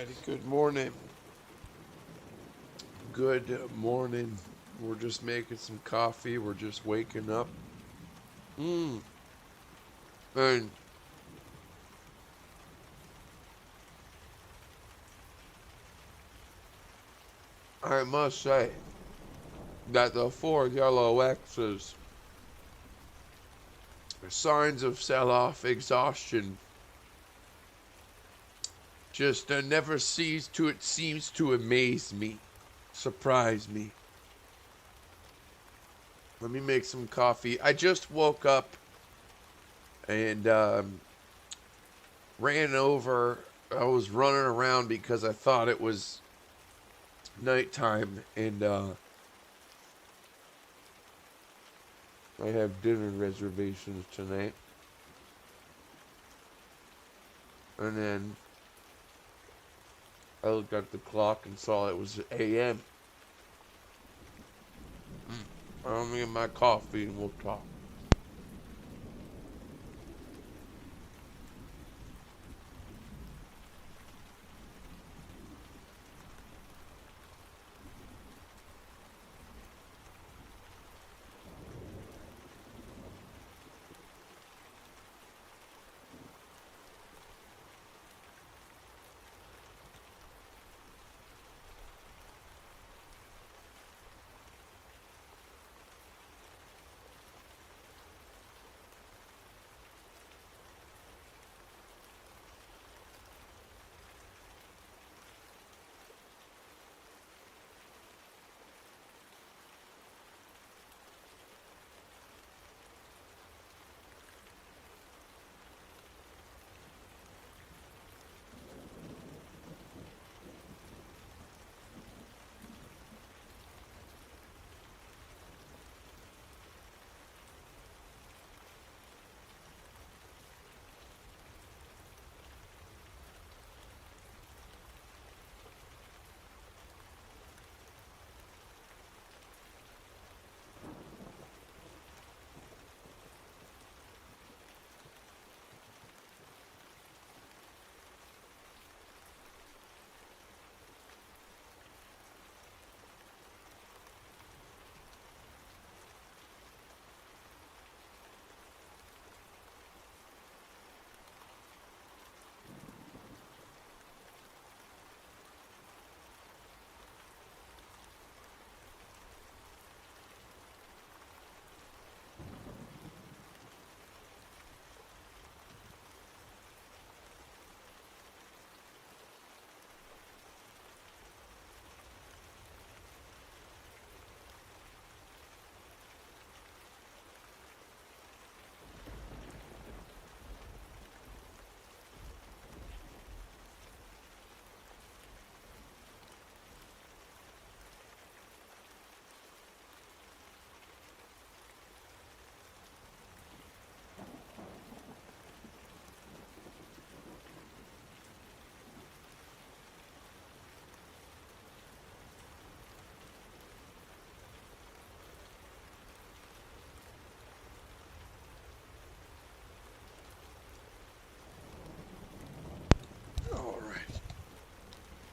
Alrighty, good morning. Good morning. We're just making some coffee. We're just waking up. And I must say that the 4 yellow X's are signs of sell-off exhaustion. Just never seems to amaze me, surprise me. Let me make some coffee. I just woke up and ran over. I was running around because I thought it was nighttime, and I have dinner reservations tonight. And then I looked at the clock and saw it was a.m. I'm gonna get my coffee and we'll talk.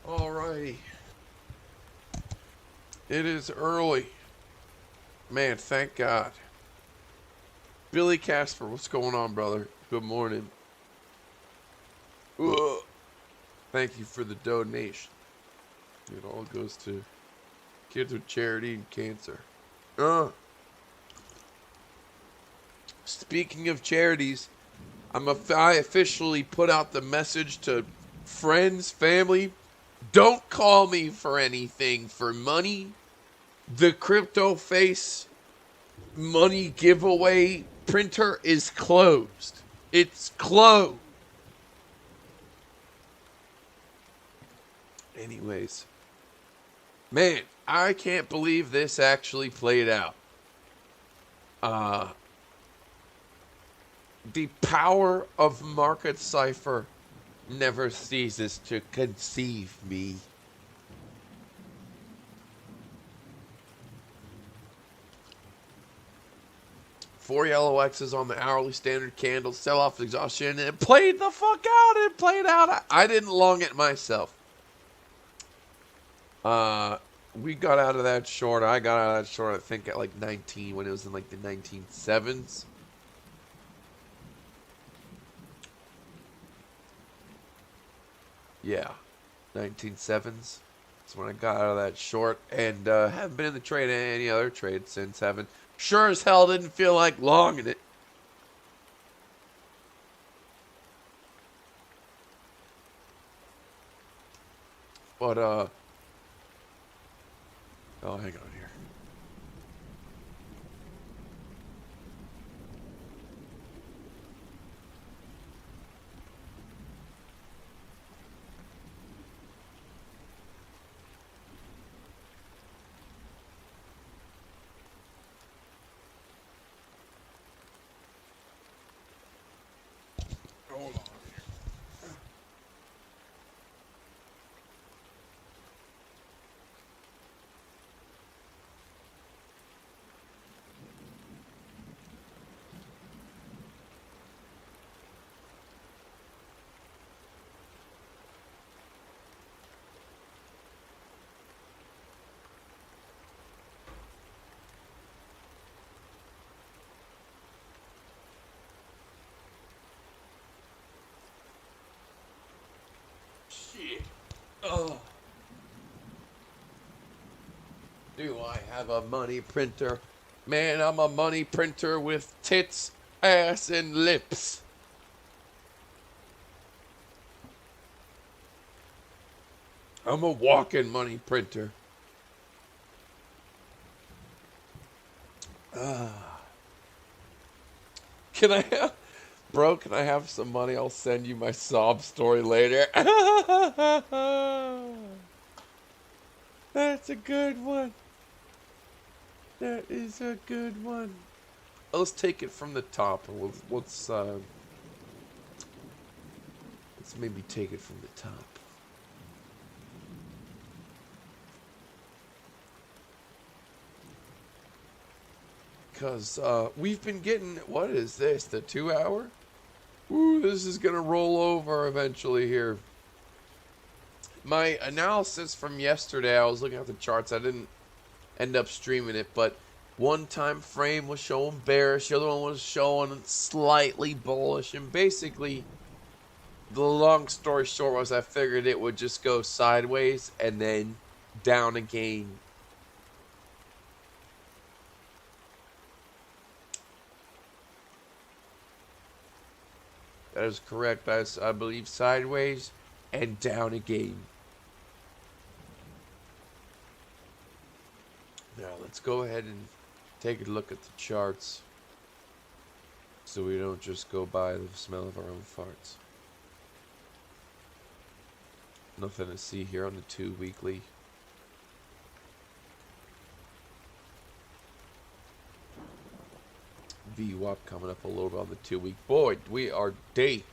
Alrighty. It is early. Man, thank God. Billy Casper, what's going on, brother? Good morning. Ugh. Thank you for the donation. It all goes to kids with charity and cancer. Speaking of charities, I officially put out the message to friends, family. Don't call me for anything for money. The crypto face money giveaway printer is closed. It's closed. Anyways, man, I can't believe this actually played out. The power of market cipher never ceases to conceive me. Four yellow X's on the hourly standard candle, sell off exhaustion, and it played the fuck out. It played out. I didn't long it myself. We got out of that short. I got out of that short, I think, at like 19 when it was in like the 19.7s. Yeah, 19.7s. That's when I got out of that short, and haven't been in the trade in any other trade since. Haven't. Sure as hell didn't feel like longing it. But oh, hang on here. Hold on. Shit. Oh. Do I have a money printer? Man, I'm a money printer with tits, ass, and lips. I'm a walking money printer. Can I have, bro, can I have some money? I'll send you my sob story later. That's a good one. That is a good one. Let's take it from the top, and let's maybe take it from the top. Because we've been getting, what is this, the 2 hour? Ooh, this is going to roll over eventually here. My analysis from yesterday, I was looking at the charts. I didn't end up streaming it, but one time frame was showing bearish, the other one was showing slightly bullish, and basically, the long story short was I figured it would just go sideways and then down again. That is correct. I believe sideways and down again. Now let's go ahead and take a look at the charts so we don't just go by the smell of our own farts. Nothing to see here on the 2 weekly. VWAP coming up a little bit on the 2 week. Boy, we are deep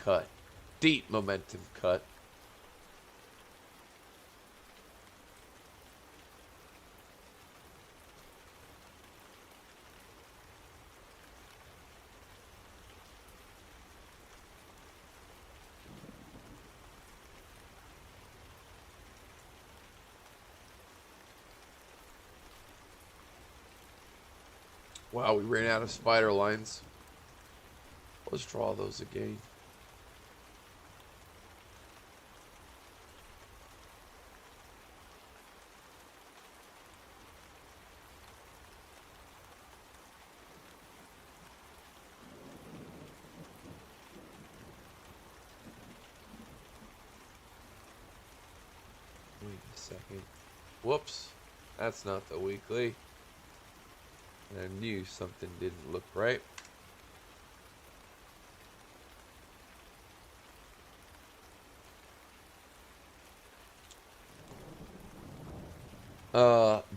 cut, deep momentum cut. Wow, we ran out of spider lines. Let's draw those again. Wait a second. Whoops. That's not the weekly. I knew something didn't look right.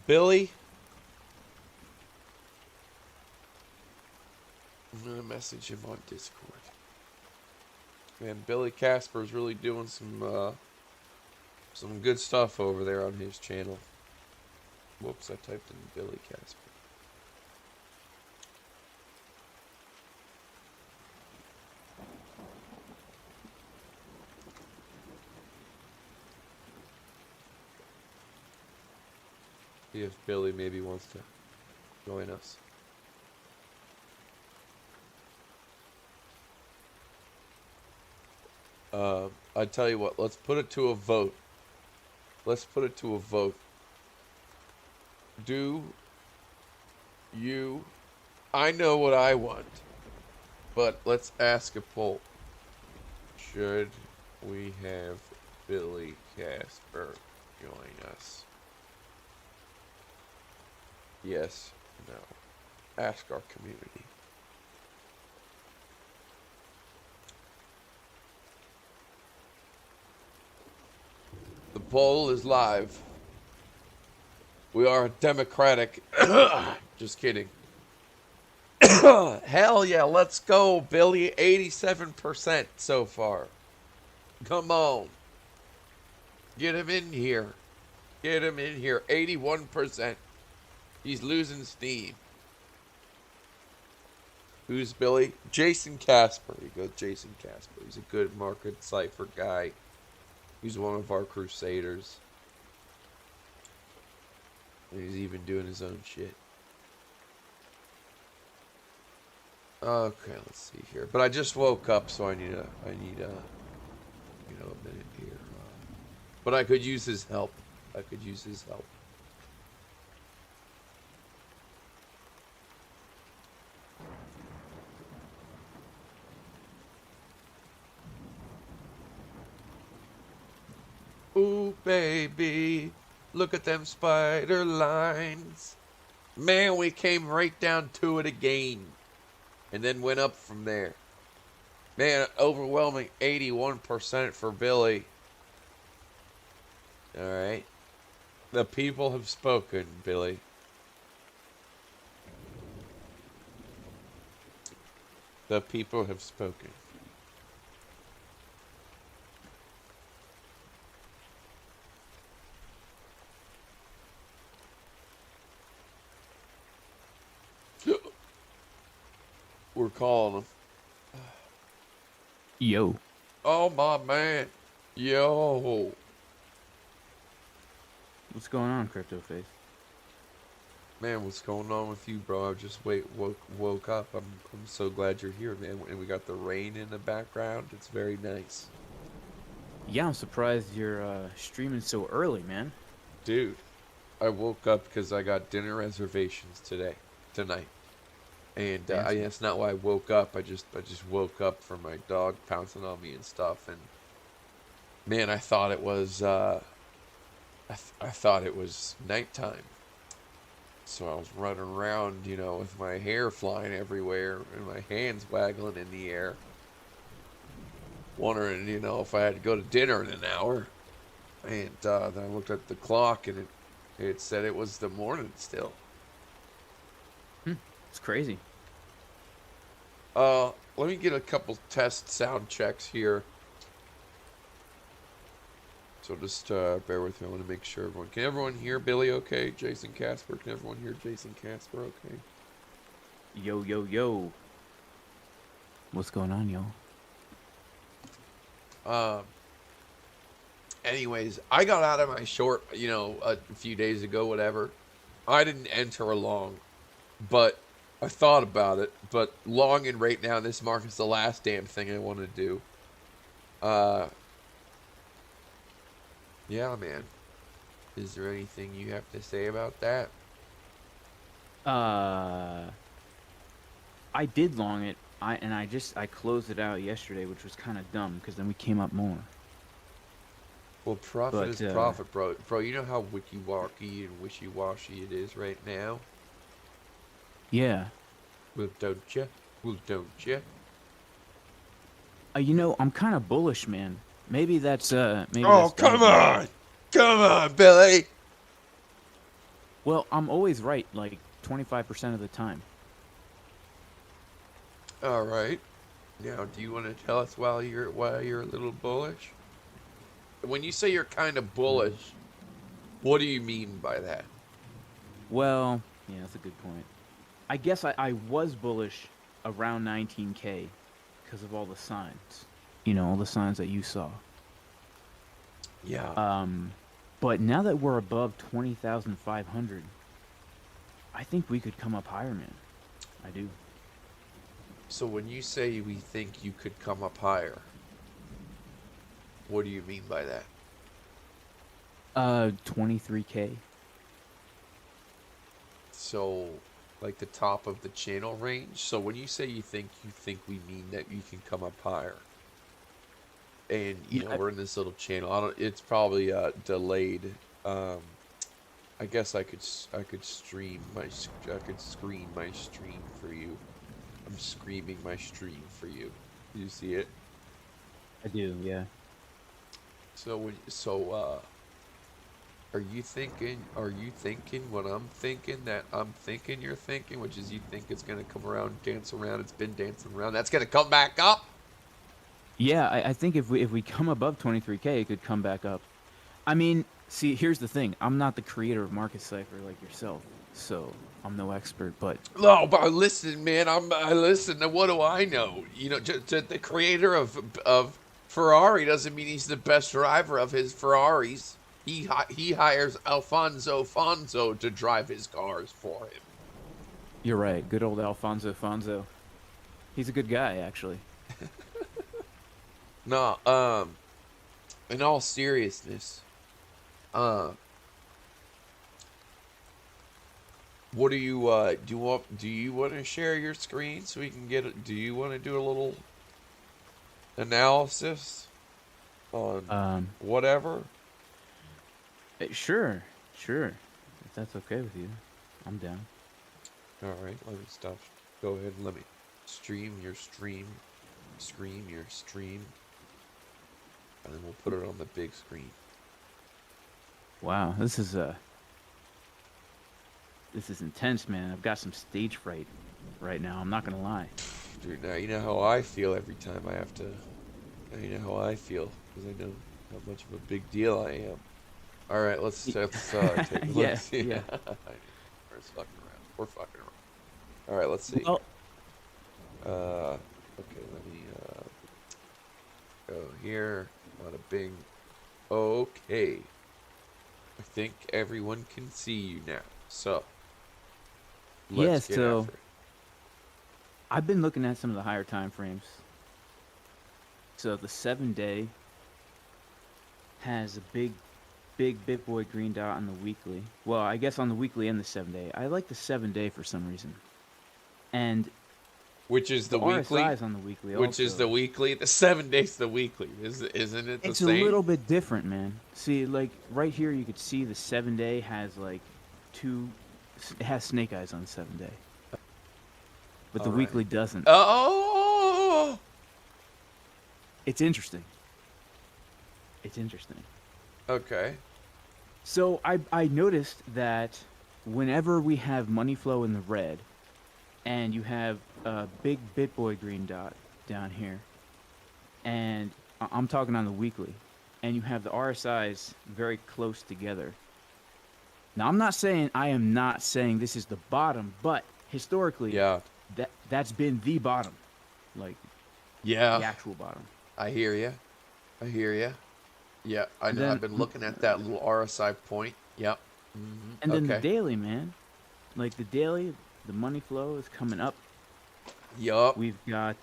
Billy. I'm gonna message him on Discord. Man, Billy Casper is really doing some good stuff over there on his channel. Whoops, I typed in Billy Casper. See if Billy maybe wants to join us. I tell you what, let's put it to a vote. Let's put it to a vote. Do you... I know what I want, but let's ask a poll. Should we have Billy Casper join us? Yes, no. Ask our community. The poll is live. We are democratic. Just kidding. Hell yeah, let's go, Billy. 87% so far. Come on. Get him in here. Get him in here. 81%. He's losing steam. Who's Billy? Jason Casper. You go, Jason Casper. He's a good market Cipher guy. He's one of our crusaders. And he's even doing his own shit. Okay, let's see here. But I just woke up, so I need a minute here. But I could use his help. I could use his help. Ooh, baby, look at them spider lines. Man, we came right down to it again. And then went up from there. Man, overwhelming 81% for Billy. Alright. The people have spoken, Billy. The people have spoken. We're calling him. Yo. Oh, my man. Yo. What's going on, Crypto Face? Man, what's going on with you, bro? I just woke up. I'm so glad you're here, man. And we got the rain in the background. It's very nice. Yeah, I'm surprised you're streaming so early, man. Dude, I woke up because I got dinner reservations tonight. And that's not why I woke up. I just woke up from my dog pouncing on me and stuff. And man, I thought it was I thought it was nighttime. So I was running around, with my hair flying everywhere and my hands waggling in the air, wondering, if I had to go to dinner in an hour. And then I looked at the clock and it said it was the morning still. It's crazy. Let me get a couple test sound checks here. So just bear with me. I want to make sure everyone... Can everyone hear Billy okay? Jason Casper? Can everyone hear Jason Casper okay? Yo, yo, yo. What's going on, yo? Anyways, I got out of my short, a few days ago, whatever. I didn't enter along, but I thought about it. But long and right now, this market's the last damn thing I want to do. Yeah, man. Is there anything you have to say about that? I did long it. I closed it out yesterday, which was kind of dumb because then we came up more. Well, profit is profit, bro. Bro, you know how wiki-wacky and wishy-washy it is right now? Yeah. Well, don't you? Well, don't you? I'm kind of bullish, man. Maybe that's maybe. Oh, come on! Come on, Billy! Well, I'm always right, like 25% of the time. All right. Now, do you want to tell us why you're a little bullish? When you say you're kind of bullish, what do you mean by that? Well, yeah, that's a good point. I guess I was bullish around 19K because of all the signs. All the signs that you saw. Yeah. But now that we're above 20,500, I think we could come up higher, man. I do. So when you say we think you could come up higher, what do you mean by that? 23K. So, like the top of the channel range. So when you say you think we mean that you can come up higher. And you know, we're in this little channel. I don't. It's probably delayed. I guess I could screen my screen my stream for you. I'm screaming my stream for you. Do you see it? I do, yeah. So are you thinking what I'm thinking that I'm thinking you're thinking, which is you think it's gonna come around, dance around, it's been dancing around, that's gonna come back up? Yeah, I think if we come above 23K, it could come back up. I mean, see, here's the thing. I'm not the creator of Market Cipher like yourself, so I'm no expert, but... No, but listen, man, I listen, what do I know? You know, just the creator of Ferrari doesn't mean he's the best driver of his Ferraris. He hires Alfonso Fonzo to drive his cars for him. You're right. Good old Alfonso Fonzo. He's a good guy, actually. No, in all seriousness, what do you do you want to share your screen so we can get it? Do you want to do a little analysis on whatever? Sure. If that's okay with you, I'm down. All right, let me stop. Go ahead and let me stream your stream, scream your stream, and then we'll put it on the big screen. Wow, this is intense, man. I've got some stage fright right now. I'm not gonna lie. Dude, now you know how I feel every time I have to. Now you know how I feel because I know how much of a big deal I am. All right, let's take a look. Yeah. We're fucking around. We're fucking around. All right, let's see. Well, okay, let me go here. Bada bing. Okay. I think everyone can see you now. So let's get so after it. I've been looking at some of the higher time frames. So the 7-day has a big BitBoy green dot on the weekly. Well, I guess on the weekly and the 7-day. I like the 7-day for some reason. And which is the weekly? RSI's on the weekly. Which is the weekly? The 7 days the weekly. Isn't it the it's same? It's a little bit different, man. See, like right here, you could see the 7-day has like it has snake eyes on the 7-day, but the weekly doesn't. Oh, it's interesting. Okay. So I noticed that whenever we have money flow in the red, and you have a big BitBoy green dot down here, and I'm talking on the weekly, and you have the RSIs very close together. Now, I am not saying this is the bottom, but historically, that's been the bottom, like the actual bottom. I hear you. Yeah, I know. I've been looking at that little RSI point. Yep. Mm-hmm. And then the daily, man, like the daily, the money flow is coming up. Yup. We've got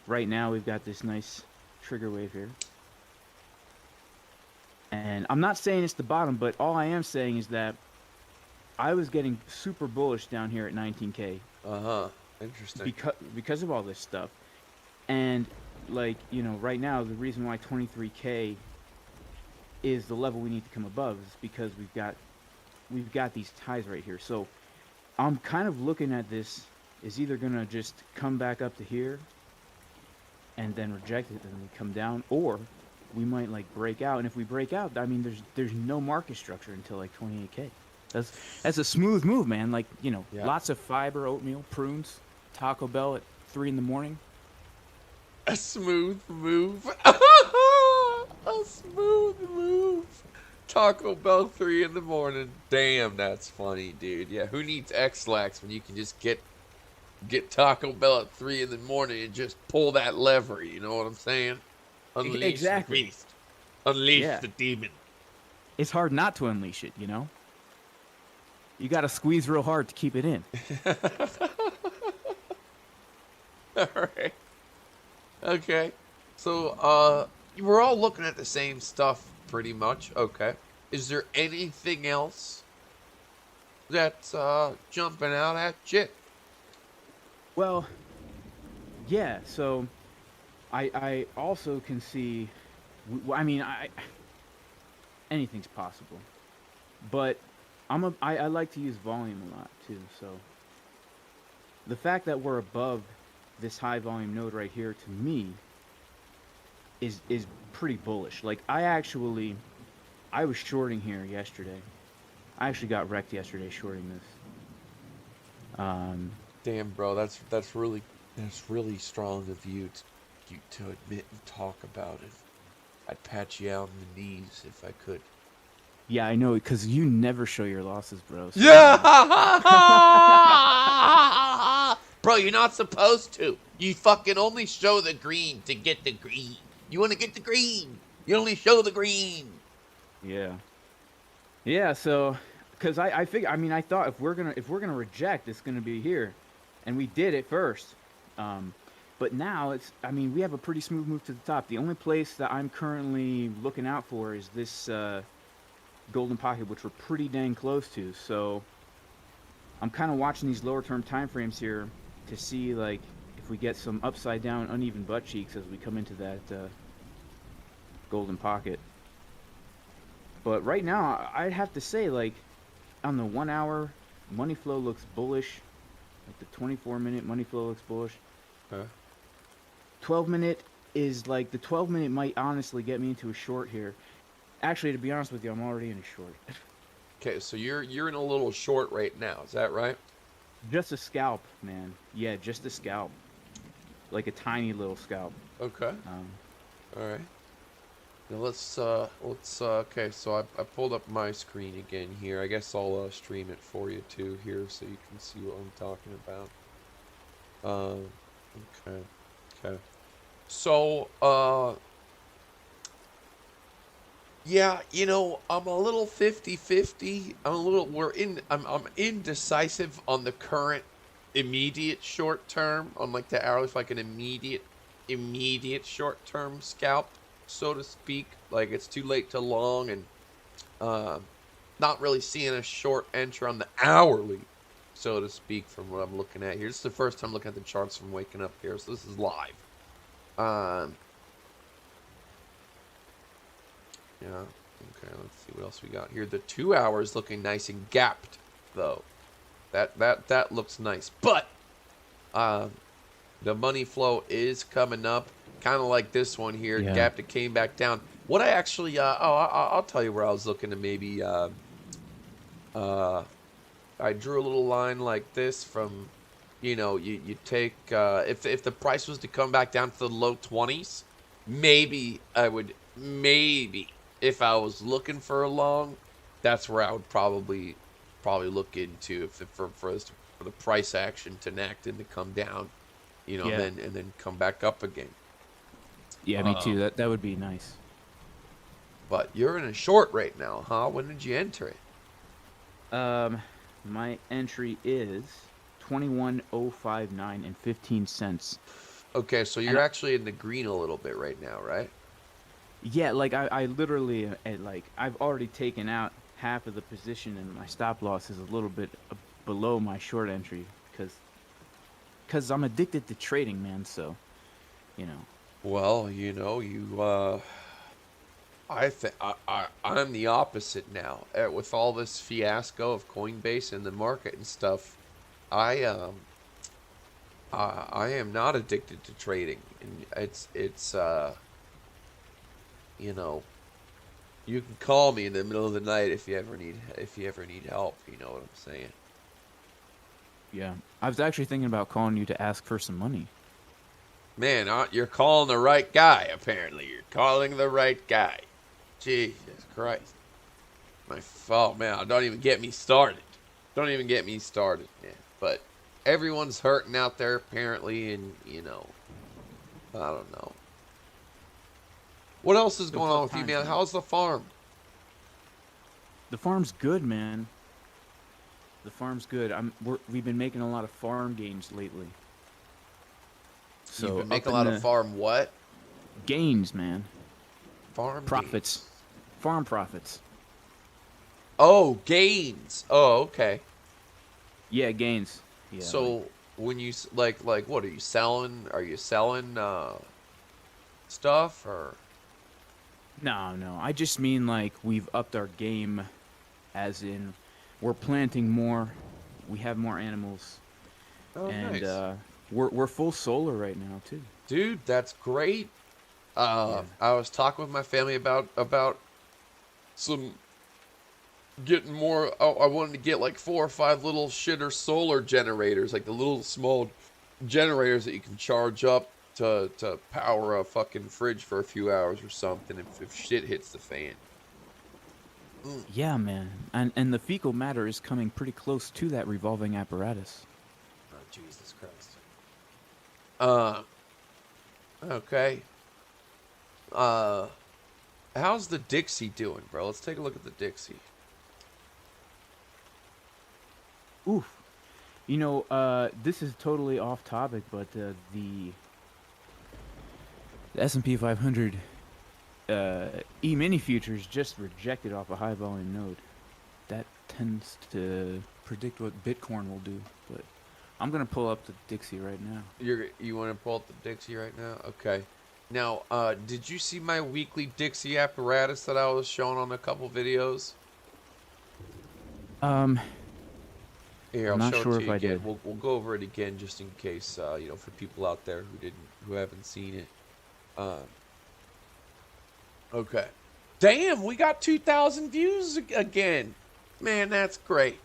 right now we've got this nice trigger wave here. And I'm not saying it's the bottom, but all I am saying is that I was getting super bullish down here at 19K. Interesting. Because of all this stuff. And like, you know, right now the reason why 23K is the level we need to come above is because we've got these ties right here. So I'm kind of looking at this is either gonna just come back up to here and then reject it and we come down, or we might like break out. And if we break out, I mean there's no market structure until like 28K. That's a smooth move, man. Like, you know, lots of fiber, oatmeal, prunes, Taco Bell at 3 in the morning. A smooth move. A smooth move. Taco Bell 3 in the morning. Damn, that's funny, dude. Yeah, who needs X-Lax when you can just get Taco Bell at 3 in the morning and just pull that lever, you know what I'm saying? Unleash the beast. Unleash the demon. it's hard not to unleash it, you know? You got to squeeze real hard to keep it in. All right. Okay. So, we're all looking at the same stuff pretty much. Okay. Is there anything else that's jumping out at you? Well, yeah, so I also can see I mean, anything's possible. But I like to use volume a lot too, so the fact that we're above this high volume node right here to me is pretty bullish. Like I was shorting here yesterday. I actually got wrecked yesterday shorting this. Damn, bro, that's really strong of you to admit and talk about it. I'd pat you out on the knees if I could. Yeah, I know, because you never show your losses, bro. So Yeah, bro, you're not supposed to. You fucking only show the green to get the green. You want to get the green. You only show the green. yeah, yeah. So, because I figure, I mean, I thought if we're gonna reject, it's gonna be here, and we did it first. But now I mean, we have a pretty smooth move to the top. The only place that I'm currently looking out for is this golden pocket, which we're pretty dang close to. So I'm kind of watching these lower term time frames here to see like if we get some upside down uneven butt cheeks as we come into that golden pocket. But right now, I'd have to say, like, on the 1 hour, money flow looks bullish. Like the 24-minute money flow looks bullish. 12-minute is like, the 12-minute might honestly get me into a short here. Actually, to be honest with you, I'm already in a short. Okay, so you're in a little short right now. Is that right? Just a scalp, man. Yeah, just a scalp. Like a tiny little scalp. Okay. All right. Now let's okay, so I pulled up my screen again here. I guess I'll stream it for you too here so you can see what I'm talking about. Okay. So, yeah, you know, I'm a little 50-50. I'm indecisive on the current immediate short term, on like the hourly, like an immediate short term scalp, so to speak. Like it's too late to long, and not really seeing a short entry on the hourly, so to speak, from what I'm looking at here. This is the first time looking at the charts from waking up here, so this is live. Yeah, okay, let's see what else we got here. The 2 hours looking nice and gapped, though. That looks nice. But the money flow is coming up, kind of like this one here. Yeah. Gapped, it came back down. What I actually I'll tell you where I was looking to maybe I drew a little line like this from, you know, you take if the price was to come back down to the low 20s, maybe I would if I was looking for a long, that's where I would probably look into for the price action to enact and to come down, you know, Yeah. and then come back up again. Yeah, me too. That would be nice. But you're in a short right now, huh? When did you enter it? My entry is 21,059 and 15 cents. Okay, so you're actually in the green a little bit right now, right? Yeah, like I literally like I've already taken out half of the position, and my stop loss is a little bit below my short entry because I'm addicted to trading, man. So, you know. Well, you know, I think I'm the opposite now. With all this fiasco of Coinbase and the market and stuff, I am not addicted to trading, and it's you know, you can call me in the middle of the night if you ever need help. You know what I'm saying? Yeah, I was actually thinking about calling you to ask for some money. Man, you're calling the right guy. Apparently, you're calling the right guy. Jesus Christ, my fault, man. Don't even get me started. Man. But everyone's hurting out there apparently, and you know, I don't know. What else is going on with you, man? How's the farm? The farm's good, man. The farm's good. We've been making a lot of farm gains lately. You've So been up making a in lot of the farm what? gains, man. Farm Profits. gains. Farm profits. Oh, gains. Oh, okay. Yeah, gains. Yeah, like So when you like what are you selling? Are you selling stuff or? no. I just mean like we've upped our game, as in we're planting more, we have more animals, Oh, and nice. we're full solar right now too. Dude, that's great. Yeah. I was talking with my family about some getting more. Oh, I wanted to get like 4 or 5 little shitter solar generators, like the little small generators that you can charge up to power a fucking fridge for a few hours or something if shit hits the fan. Mm. Yeah, man. And the fecal matter is coming pretty close to that revolving apparatus. Oh, Jesus Christ. Uh, okay. Uh, how's the Dixie doing, bro? Let's take a look at the Dixie. Oof. You know, this is totally off topic, but the S&P 500 E-mini futures just rejected off a high volume node. That tends to predict what Bitcoin will do, but I'm gonna pull up the Dixie right now. You want to pull up the Dixie right now? Okay. Now, did you see my weekly Dixie apparatus that I was showing on a couple videos? Um, Here, I'm I'll not show it sure to if you I again. did. We'll go over it again just in case, for people out there who haven't seen it. Okay. Damn, we got 2,000 views again. Man, that's great.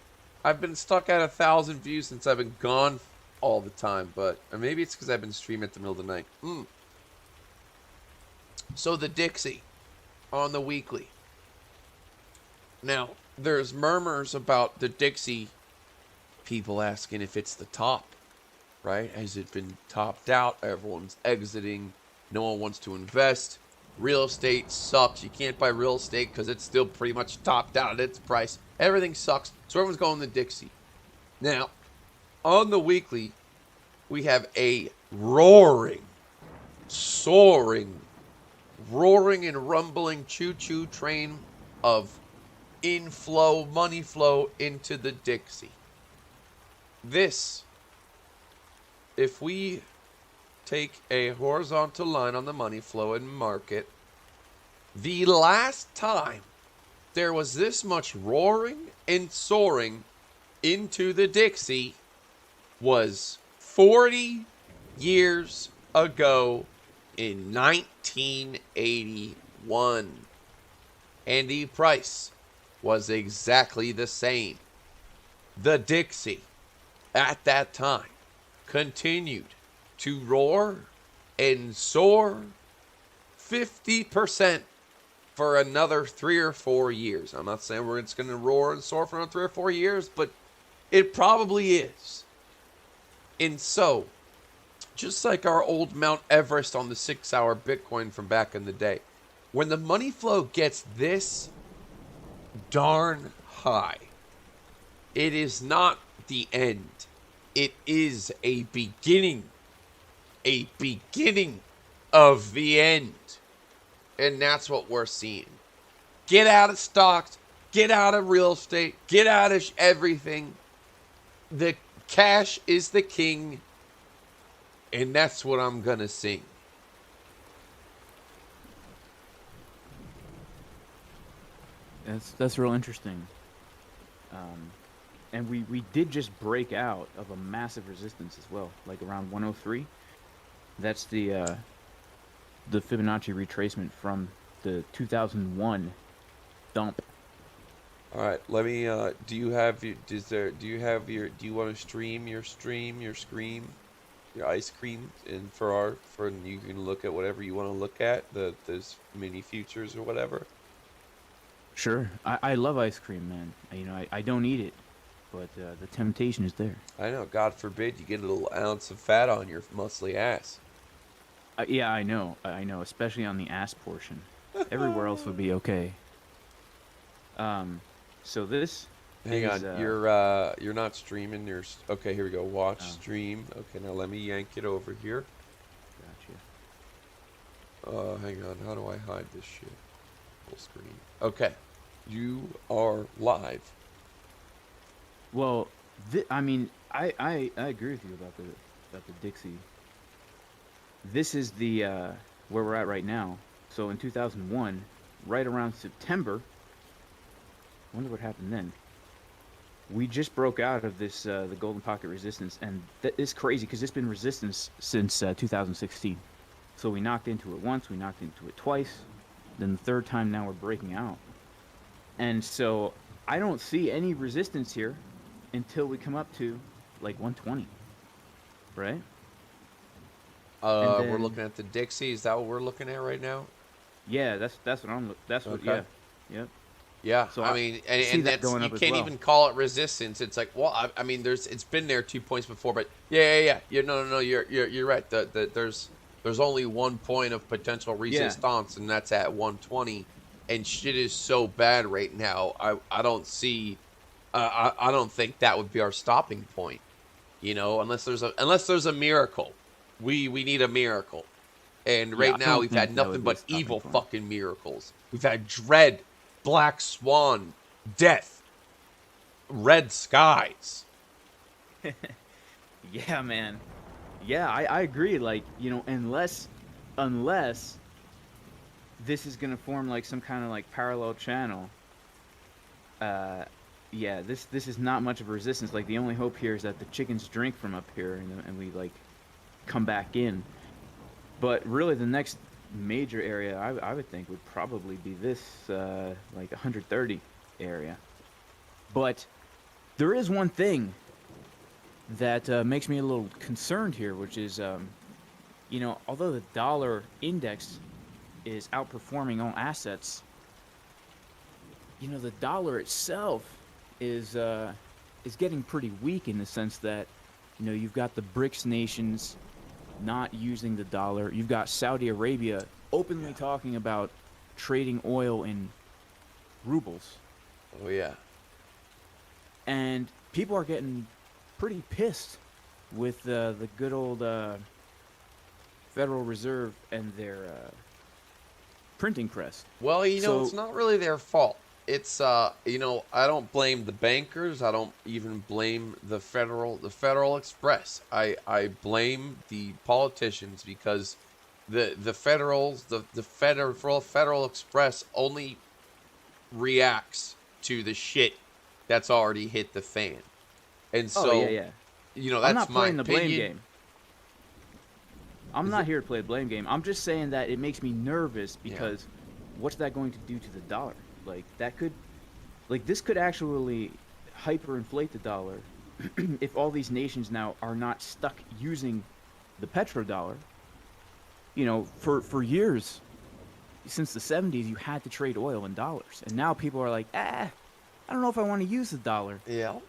I've been stuck at 1,000 views since I've been gone all the time, but or maybe it's because I've been streaming at the middle of the night. So the Dixie on the weekly. Now, there's murmurs about the Dixie, people asking if it's the top, right? Has it been topped out? Everyone's exiting. No one wants to invest. Real estate sucks. You can't buy real estate because it's still pretty much topped out at its price. Everything sucks. So everyone's going to Dixie. Now, on the weekly, we have a roaring, soaring, roaring and rumbling choo-choo train of inflow, money flow into the Dixie. This, if we take a horizontal line on the money flow and mark it, the last time there was this much roaring and soaring into the Dixie was 40 years ago in 1981. And the price was exactly the same. The Dixie, at that time, continued to roar and soar 50% for another 3 or 4 years. I'm not saying it's going to roar and soar for another 3 or 4 years, but it probably is. And so, just like our old Mount Everest on the 6-hour Bitcoin from back in the day, when the money flow gets this darn high, it is not the end. It is a beginning of the end. And that's what we're seeing. Get out of stocks, get out of real estate, get out of everything. The cash is the king, and that's what I'm gonna sing. That's real interesting. And we did just break out of a massive resistance as well, like around 103. That's the Fibonacci retracement from the 2001 dump. All right, let me. Do you have your? Do you want to stream your scream, your ice cream, and you can look at whatever you want to look at those mini futures or whatever. Sure, I love ice cream, man. I don't eat it, but the temptation is there. I know. God forbid you get a little ounce of fat on your muscly ass. Yeah, I know, especially on the ass portion. Everywhere else would be okay. So this Hang is on, you're not streaming. Okay. Here we go. Watch oh, stream. Okay, now let me yank it over here. gotcha. Hang on. How do I hide this shit? Full screen. Okay, you are live. Well, I mean, I agree with you about the Dixie. This is the where we're at right now. So in 2001, right around September, I wonder what happened then. We just broke out of this the golden pocket resistance, and that is crazy because it's been resistance since 2016. So we knocked into it once, we knocked into it twice, then the third time now we're breaking out. And so I don't see any resistance here until we come up to like 120, right? And We're then looking at the Dixie. Is that what we're looking at right now? yeah, that's what that's what Okay. yeah. Yep. Yeah, So I I mean, see and that that's going you up as can't well. even call it resistance. It's like, well, I mean, it's been there 2 points before, but yeah. No, you're right. There's only 1 point of potential Yeah. resistance, and that's at 120. And shit is so bad right now. I don't see, I don't think that would be our stopping point. You know, unless there's a miracle, we need a miracle. And Yeah, right I now, don't we've had think that nothing would be a but stopping evil point. fucking miracles. We've had dread, black swan, death, red skies. Yeah, man. Yeah, I agree. Like, you know, unless this is gonna form like some kind of like parallel channel. Uh, yeah, this is not much of a resistance. Like the only hope here is that the chickens drink from up here and we like come back in. But really, the next major area I would think would probably be this like 130 area. But there is one thing that makes me a little concerned here, which is, you know, although the dollar index is outperforming all assets, you know, the dollar itself is getting pretty weak in the sense that, you know, you've got the BRICS nations not using the dollar. You've got Saudi Arabia openly talking about trading oil in rubles. Oh yeah. And people are getting pretty pissed with the good old Federal Reserve and their printing press. Well, you know, So it's not really their fault. It's you know, I don't blame the bankers. I don't even blame the Federal Express. I blame the politicians because the Federal Express only reacts to the shit that's already hit the fan. And oh yeah, so, yeah. you know, I'm that's not my playing the blame opinion. game. I'm not here to play the blame game. I'm just saying that it makes me nervous because what's that going to do to the dollar? Like that could, like this could actually hyperinflate the dollar if all these nations now are not stuck using the petrodollar. You know, for years since the 70s, you had to trade oil in dollars, and now people are like, I don't know if I want to use the dollar. Yeah.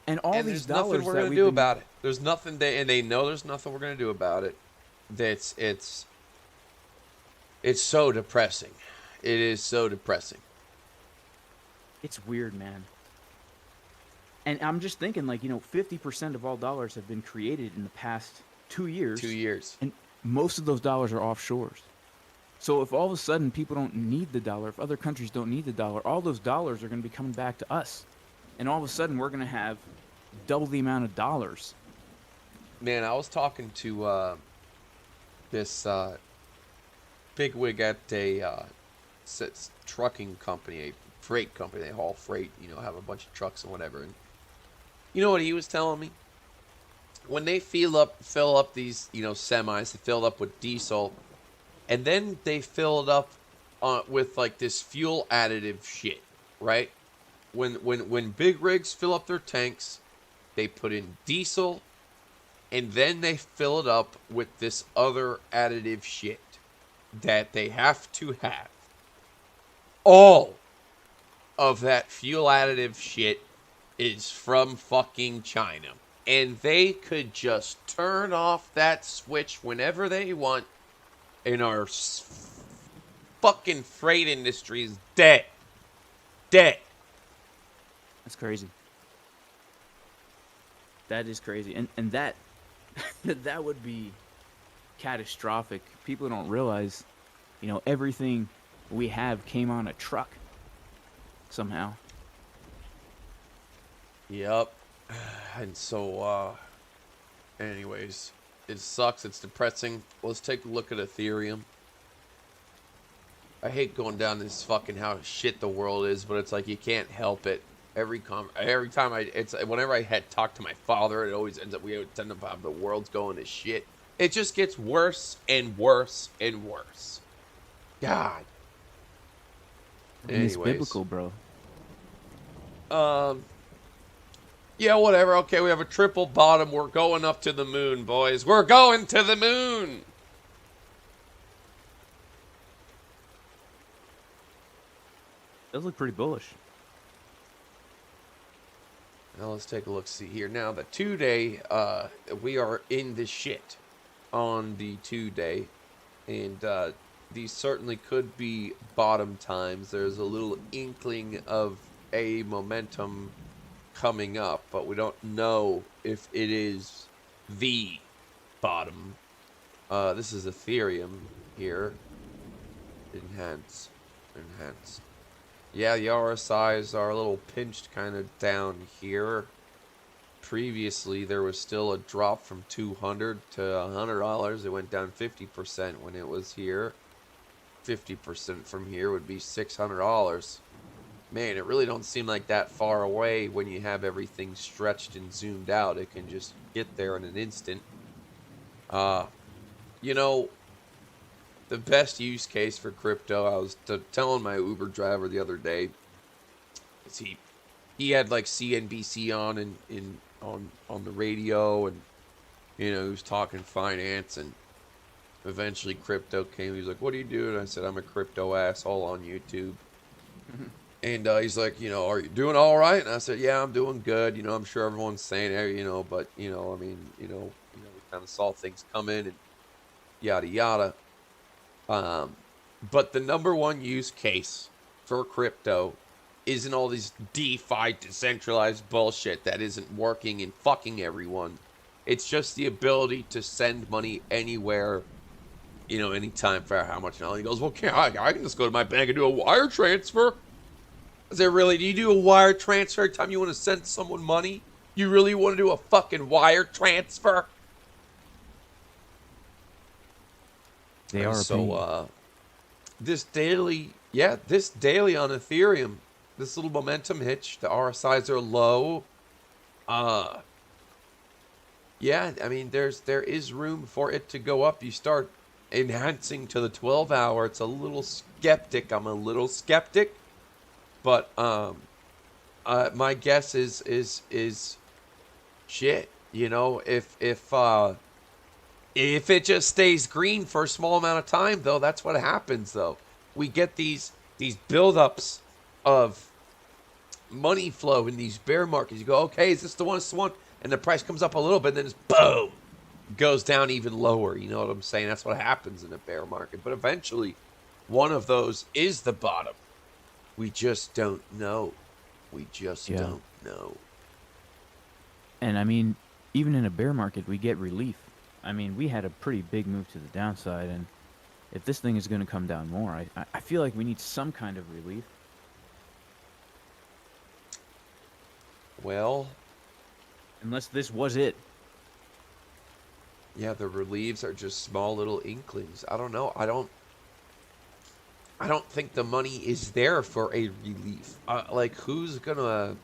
And all And these there's nothing dollars we're that gonna we've do been about it. There's nothing and they know there's nothing we're gonna do about it. It's so depressing. It is so depressing. it's weird, man. And I'm just thinking, like, you know, 50% of all dollars have been created in the past 2 years. 2 years. And most of those dollars are offshores. So if all of a sudden people don't need the dollar, if other countries don't need the dollar, all those dollars are going to be coming back to us. And all of a sudden we're going to have double the amount of dollars. Man, I was talking to this bigwig at a trucking company, a freight company. They haul freight, you know, have a bunch of trucks and whatever. And you know what he was telling me? When they fill up these, you know, semis, they fill it up with diesel, and then they fill it up with like this fuel additive shit, right? When big rigs fill up their tanks, they put in diesel, and then they fill it up with this other additive shit that they have to have. All of that fuel additive shit is from fucking China. And they could just turn off that switch whenever they want, and our fucking freight industry is dead. Dead. That's crazy. That is crazy, and that that would be catastrophic. People don't realize, everything we have came on a truck somehow. Yep. And so, anyways, it sucks. It's depressing. Let's take a look at Ethereum. I hate going down this fucking how shit the world is, but it's like you can't help it. Every time whenever I had talked to my father, it always ends up we end up having the world's going to shit. It just gets worse and worse and worse. God. It's biblical, bro. Yeah, whatever. Okay, we have a triple bottom. We're going up to the moon, boys. We're going to the moon. Those look pretty bullish. Now let's take a look. See here. Now the 2-day, we are in the shit on the 2-day, and these certainly could be bottom times. There's a little inkling of a momentum coming up, but we don't know if it is the bottom. This is Ethereum here. Enhance. Yeah, the RSIs are a little pinched kind of down here. Previously, there was still a drop from $200 to $100. It went down 50% when it was here. 50% from here would be $600. Man, it really don't seem like that far away when you have everything stretched and zoomed out. It can just get there in an instant. The best use case for crypto, I was telling my Uber driver the other day, is he had like CNBC on the radio, and he was talking finance, and eventually crypto came. He was like, "What do you do?" And I said, "I'm a crypto asshole on YouTube." And he's like, "Are you doing all right?" And I said, "Yeah, I'm doing good. I'm sure everyone's saying it, but we kind of saw things coming and yada yada." But the number one use case for crypto isn't all these DeFi decentralized bullshit that isn't working and fucking everyone. It's just the ability to send money anywhere, anytime for how much. And he goes, "Well, I can just go to my bank and do a wire transfer." I said, "Really? Do you do a wire transfer every time you want to send someone money? You really want to do a fucking wire transfer?" They are so this daily on Ethereum, this little momentum hitch, the RSIs are low. There is room for it to go up. You start enhancing to the 12-hour. It's a little skeptic. I'm a little skeptic, but my guess is shit. If it just stays green for a small amount of time, though, that's what happens, though. We get these buildups of money flow in these bear markets. You go, okay, is this the one? It's the one. And the price comes up a little bit, and then it's boom, goes down even lower. You know what I'm saying? That's what happens in a bear market. But eventually, one of those is the bottom. We just don't know. Don't know. And even in a bear market, we get relief. We had a pretty big move to the downside, and if this thing is going to come down more, I feel like we need some kind of relief. Well, unless this was it. Yeah, the reliefs are just small little inklings. I don't know. I don't think the money is there for a relief. Who's gonna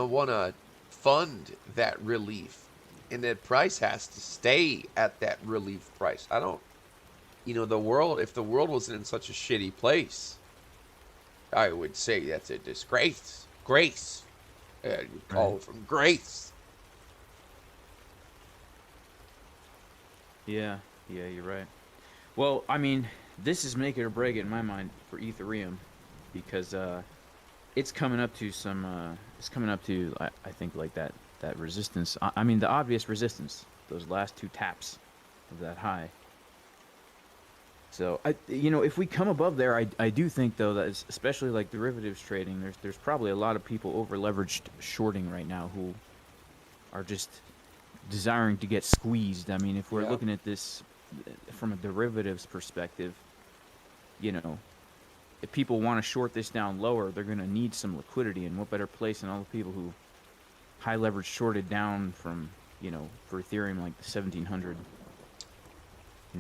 want to fund that relief? And that price has to stay at that relief price. I don't, the world, if the world wasn't in such a shitty place, I would say that's a disgrace. Grace. You call it from grace. Yeah, you're right. Well, this is make it or break it in my mind for Ethereum, because it's coming up to I think like that resistance. The obvious resistance, those last two taps of that high. So if we come above there, I do think though that especially like derivatives trading, there's probably a lot of people over leveraged shorting right now who are just desiring to get squeezed. I mean, if we're Yeah. looking at this from a derivatives perspective, if people want to short this down lower, they're going to need some liquidity, and what better place than all the people who high leverage shorted down from for Ethereum like the 1700,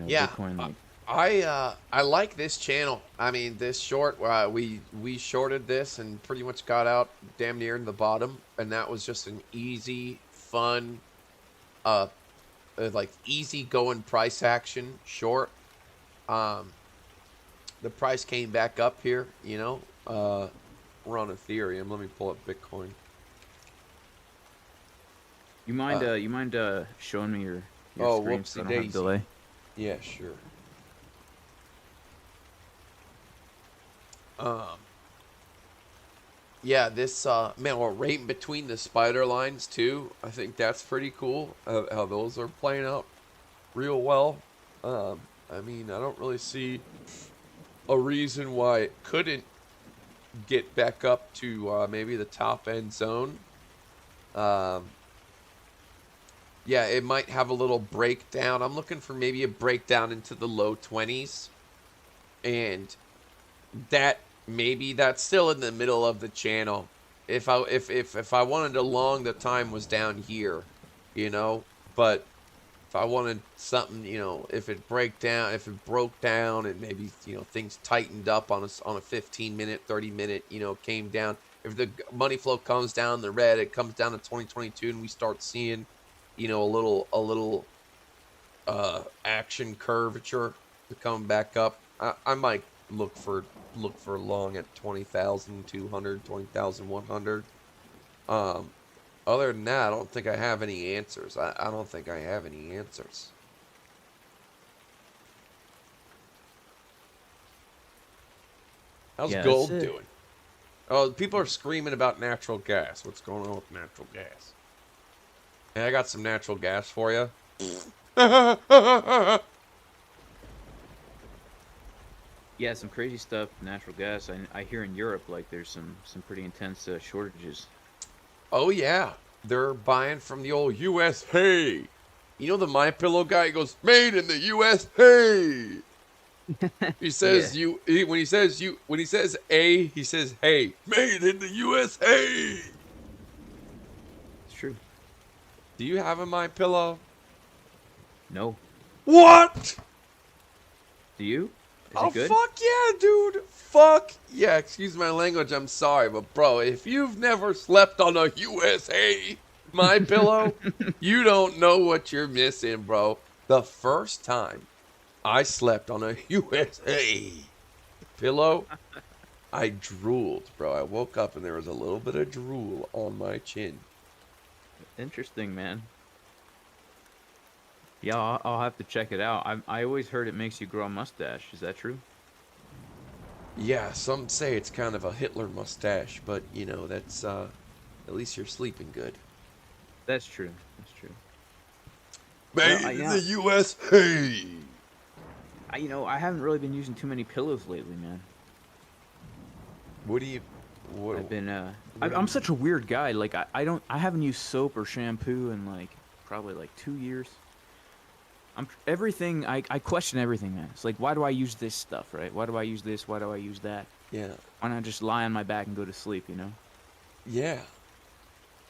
Yeah. Bitcoin like. I like this channel. I mean, this short, we shorted this and pretty much got out damn near in the bottom, and that was just an easy, fun, like easy going price action short. The price came back up here. We're on Ethereum. Let me pull up Bitcoin. You mind showing me your Oh, screen so I whoopsie don't have daisy. delay? Yeah, sure. Yeah, this man, we're right in between the spider lines too. I think that's pretty cool. How those are playing out real well. I mean, I don't really see a reason why it couldn't get back up to maybe the top end zone. Yeah, it might have a little breakdown. I'm looking for maybe a breakdown into the low 20s, and that's still in the middle of the channel. If I wanted to long, the time was down here, but if I wanted something, if it broke down and maybe, things tightened up on a 15-minute, 30-minute, came down. If the money flow comes down the red, it comes down to 2022 and we start seeing, a little action curvature to come back up. I might look for long at 20,200, 20,100. Other than that, I don't think I have any answers. I don't think I have any answers. How's gold doing? Oh, people are screaming about natural gas. What's going on with natural gas? Hey, I got some natural gas for you. Yeah, some crazy stuff. Natural gas. I hear in Europe like there's some pretty intense shortages. Oh yeah, they're buying from the old USA. The My Pillow guy goes, "Made in the USA." He says when he says A, he says hey, made in the USA. It's true. Do you have a My Pillow? No. What? Do you? Is Oh, it good? fuck yeah, dude. Fuck yeah. Excuse my language. I'm sorry, but bro, if you've never slept on a USA My Pillow, you don't know what you're missing, bro. The first time I slept on a USA pillow, I drooled, bro. I woke up and there was a little bit of drool on my chin. Interesting, man. Yeah, I'll have to check it out. I always heard it makes you grow a mustache. Is that true? Yeah, some say it's kind of a Hitler mustache, but that's at least you're sleeping good. That's true. That's true. Made in the USA. I haven't really been using too many pillows lately, man. What do you? What? I've been I'm such a weird guy. Like I haven't used soap or shampoo in like probably like 2 years. I question everything, man. It's like, why do I use this stuff, right? Why do I use this? Why do I use that? Yeah. Why not just lie on my back and go to sleep, Yeah.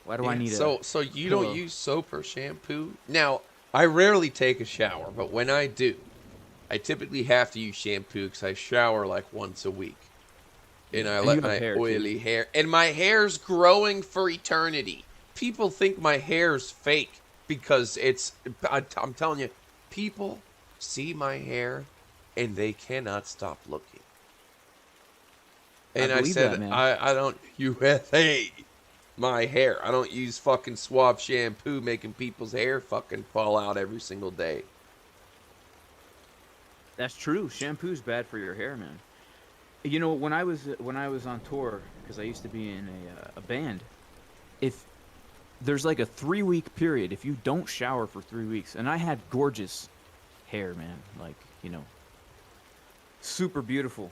Why do I need so you don't use soap or shampoo? Now, I rarely take a shower, but when I do, I typically have to use shampoo because I shower like once a week. And I let my oily hair. And my hair's growing for eternity. People think my hair's fake because I'm telling you, people see my hair and they cannot stop looking. And I said, I don't USA my hair. I don't use fucking Suave shampoo making people's hair fucking fall out every single day. That's true. Shampoo's bad for your hair, man. When I was on tour, because I used to be in a band, if there's like a 3-week period, if you don't shower for 3 weeks, and I had gorgeous hair, man, like super beautiful,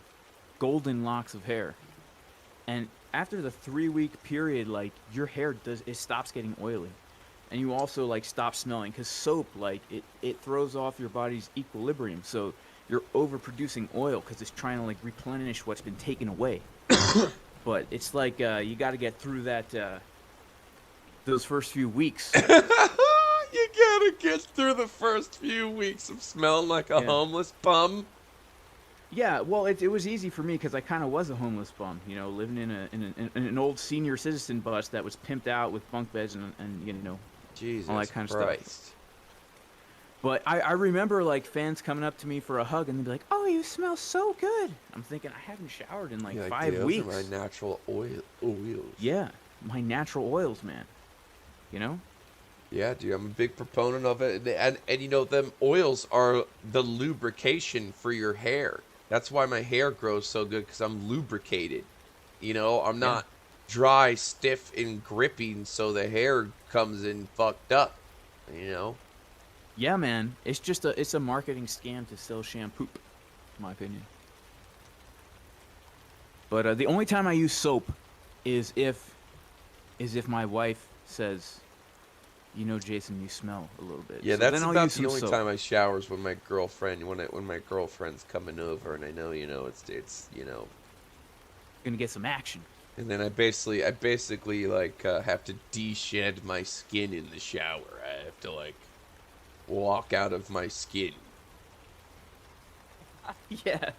golden locks of hair. And after the 3-week period, like your hair stops getting oily, and you also like stop smelling because soap, like it throws off your body's equilibrium. So you're overproducing oil because it's trying to like replenish what's been taken away. But it's like you got to get through that those first few weeks. You gotta get through the first few weeks of smelling like a Yeah. homeless bum. Yeah, well, it was easy for me because I kind of was a homeless bum, you know, living in an old senior citizen bus that was pimped out with bunk beds and you know, Jesus all that kind of Christ. stuff. But I remember like fans coming up to me for a hug and they'd be like, "Oh, you smell so good." I'm thinking I haven't showered in like Yeah, 5 those weeks. are my natural oils. Yeah, my natural oils, man. You know? Yeah, dude, I'm a big proponent of it. And you know, them oils are the lubrication for your hair. That's why my hair grows so good, because I'm lubricated. You know, I'm Yeah. not dry, stiff, and gripping, so the hair comes in fucked up. You know? Yeah, man. It's a marketing scam to sell shampoo, in my opinion. But the only time I use soap is if my wife says, "You know, Jason, you smell a little bit." Yeah, So that's then I'll about use the some only soap. time I showers when my girlfriend, when my girlfriend's coming over, and I know, you know, it's you know. Gonna get some action. And then I basically like have to de-shed my skin in the shower. I have to like walk out of my skin. Yeah,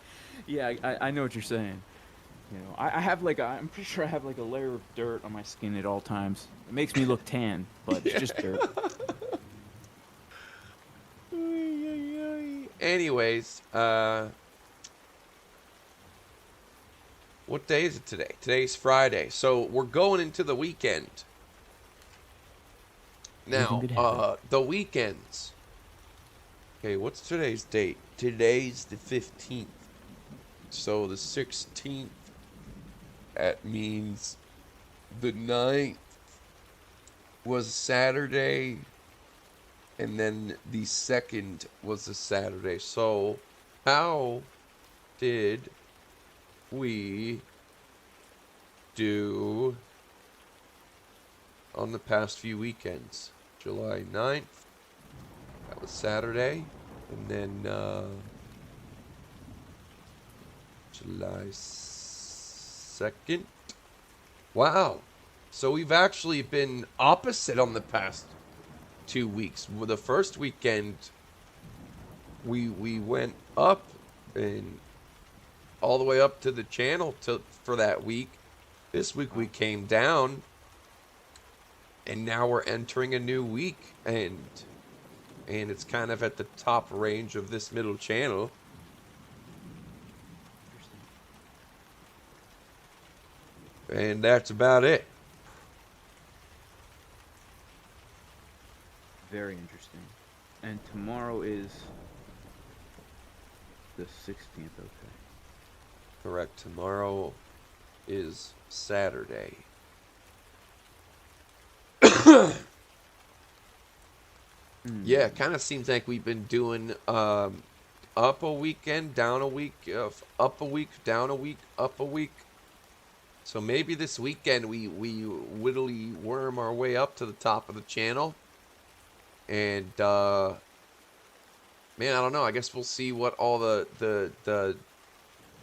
yeah, I know what you're saying. You know, I have like I'm pretty sure I have like a layer of dirt on my skin at all times. It makes me look tan, but it's just dirt. Anyways, what day is it today? Today's Friday, so we're going into the weekend. Now, Anything could happen. the weekends. Okay, what's today's date? Today's the 15th. So the 16th, that means the 9th was Saturday, and then the 2nd was a Saturday. So how did we do on the past few weekends? July 9th, that was Saturday, and then July 2nd. Wow. So we've actually been opposite on the past 2 weeks. Well, the first weekend, we went up and all the way up to the channel for that week. This week we came down, and now we're entering a new week, and it's kind of at the top range of this middle channel. And that's about it. Very interesting. And tomorrow is the 16th. Okay. Correct. Tomorrow is Saturday. Yeah, it kind of seems like we've been doing up a weekend, down a week, up a week, down a week, up a week. So maybe this weekend we whittly worm our way up to the top of the channel. And man, I don't know. I guess we'll see what all the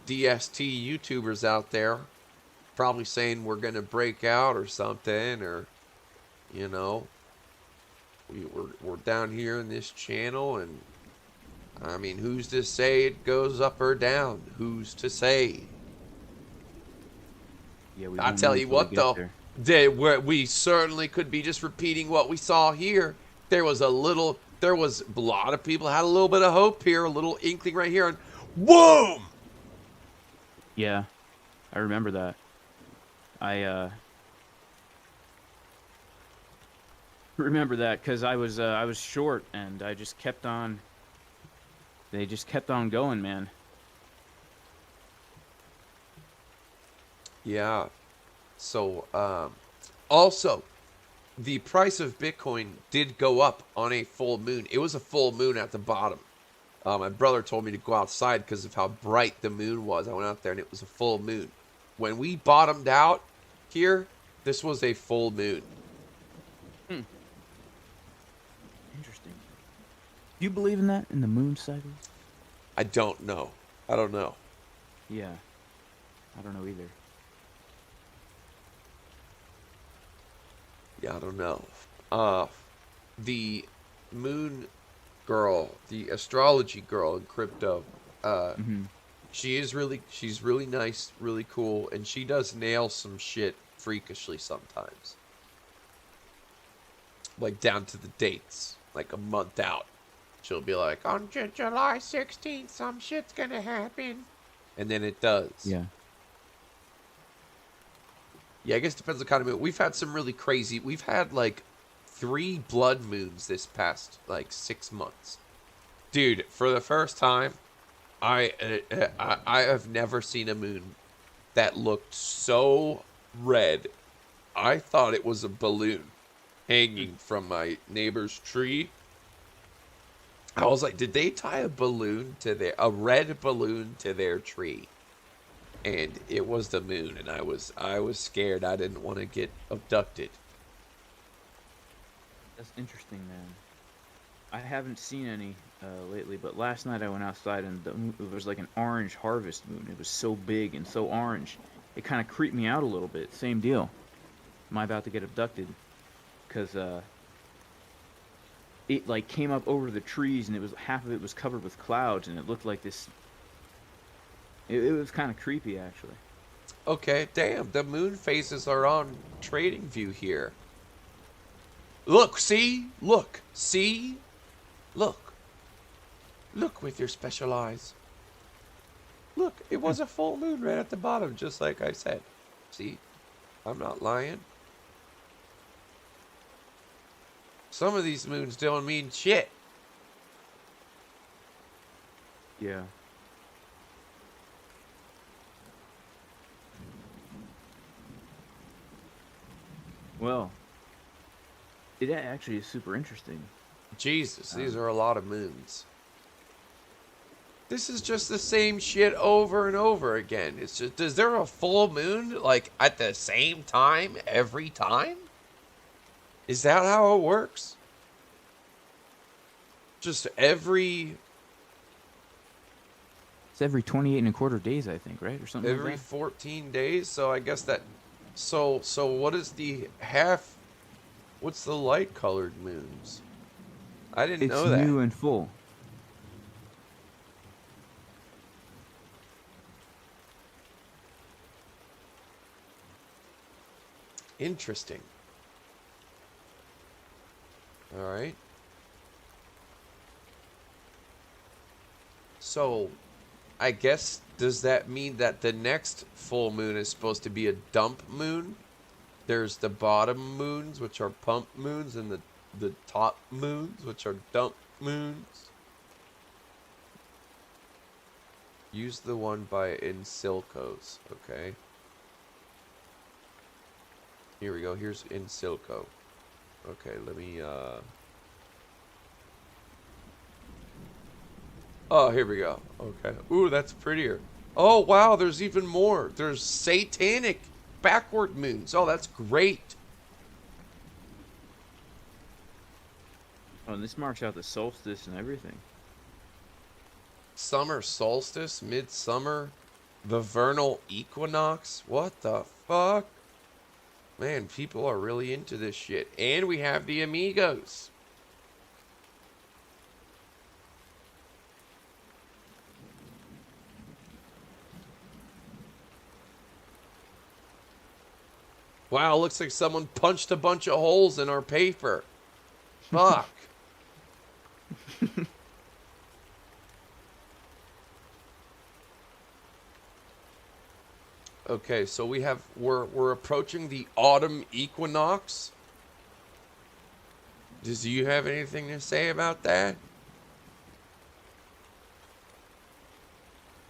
DST YouTubers out there probably saying we're gonna break out or something, or you know, we're down here in this channel, and I mean, who's to say it goes up or down? Who's to say? Yeah, we I won't tell know you until we what, get though, there. we certainly could be just repeating what we saw here. There was a lot of people had a little bit of hope here, a little inkling right here, and boom! Yeah, I remember that. I remember that because I was short and I just kept on. They just kept on going, man. Yeah. So, also, the price of Bitcoin did go up on a full moon. It was a full moon at the bottom My brother told me to go outside because of how bright the moon was. I went out there and it was a full moon. When we bottomed out here, this was a full moon. Hmm. Interesting. Do you believe in that, in the moon cycles? I don't know. I don't know. Yeah, I don't know either. Yeah, I don't know. The moon girl, the astrology girl in crypto, Mm-hmm. she's really nice, really cool, and she does nail some shit freakishly sometimes. Like down to the dates, like a month out. She'll be like, on July 16th, some shit's gonna happen. And then it does. Yeah. Yeah, I guess it depends on the kind of moon. We've had some really crazy. We've had like 3 blood moons this past like 6 months. Dude, for the first time, I have never seen a moon that looked so red. I thought it was a balloon hanging from my neighbor's tree. I was like, did they tie a red balloon to their tree? And it was the moon, and I was scared. I didn't want to get abducted. That's interesting, man. I haven't seen any lately, but last night I went outside and it was like an orange harvest moon. It was so big and so orange. It kind of creeped me out a little bit. Same deal. Am I about to get abducted? Because it like came up over the trees and it was half of it was covered with clouds and it looked like this. It was kind of creepy, actually. Okay, damn, the moon phases are on trading view here. Look, see? Look, see? Look. Look with your special eyes. Look, it was a full moon right at the bottom, just like I said. See? I'm not lying. Some of these moons don't mean shit. Yeah. Well, it actually is super interesting. Jesus, these are a lot of moons. This is just the same shit over and over again. It's just, is there a full moon like at the same time every time? Is that how it works? Just every It's every 28 and a quarter days, I think, right? Or something every like that. 14 days? So I guess that so what is the half what's the light colored moons? I didn't It's know that. new and full. Interesting. All right. So, I guess, does that mean that the next full moon is supposed to be a dump moon? There's the bottom moons, which are pump moons, and the top moons, which are dump moons. Use the one by Insilcos, okay? Here we go. Here's Insilco. Okay, let me, Oh, here we go. Okay. Ooh, that's prettier. Oh, wow, there's even more. There's satanic backward moons. Oh, that's great. Oh, and this marks out the solstice and everything. Summer solstice, midsummer, the vernal equinox. What the fuck? Man, people are really into this shit. And we have the amigos. Wow, looks like someone punched a bunch of holes in our paper. Fuck. Okay, so we're approaching the autumn equinox. Do you have anything to say about that?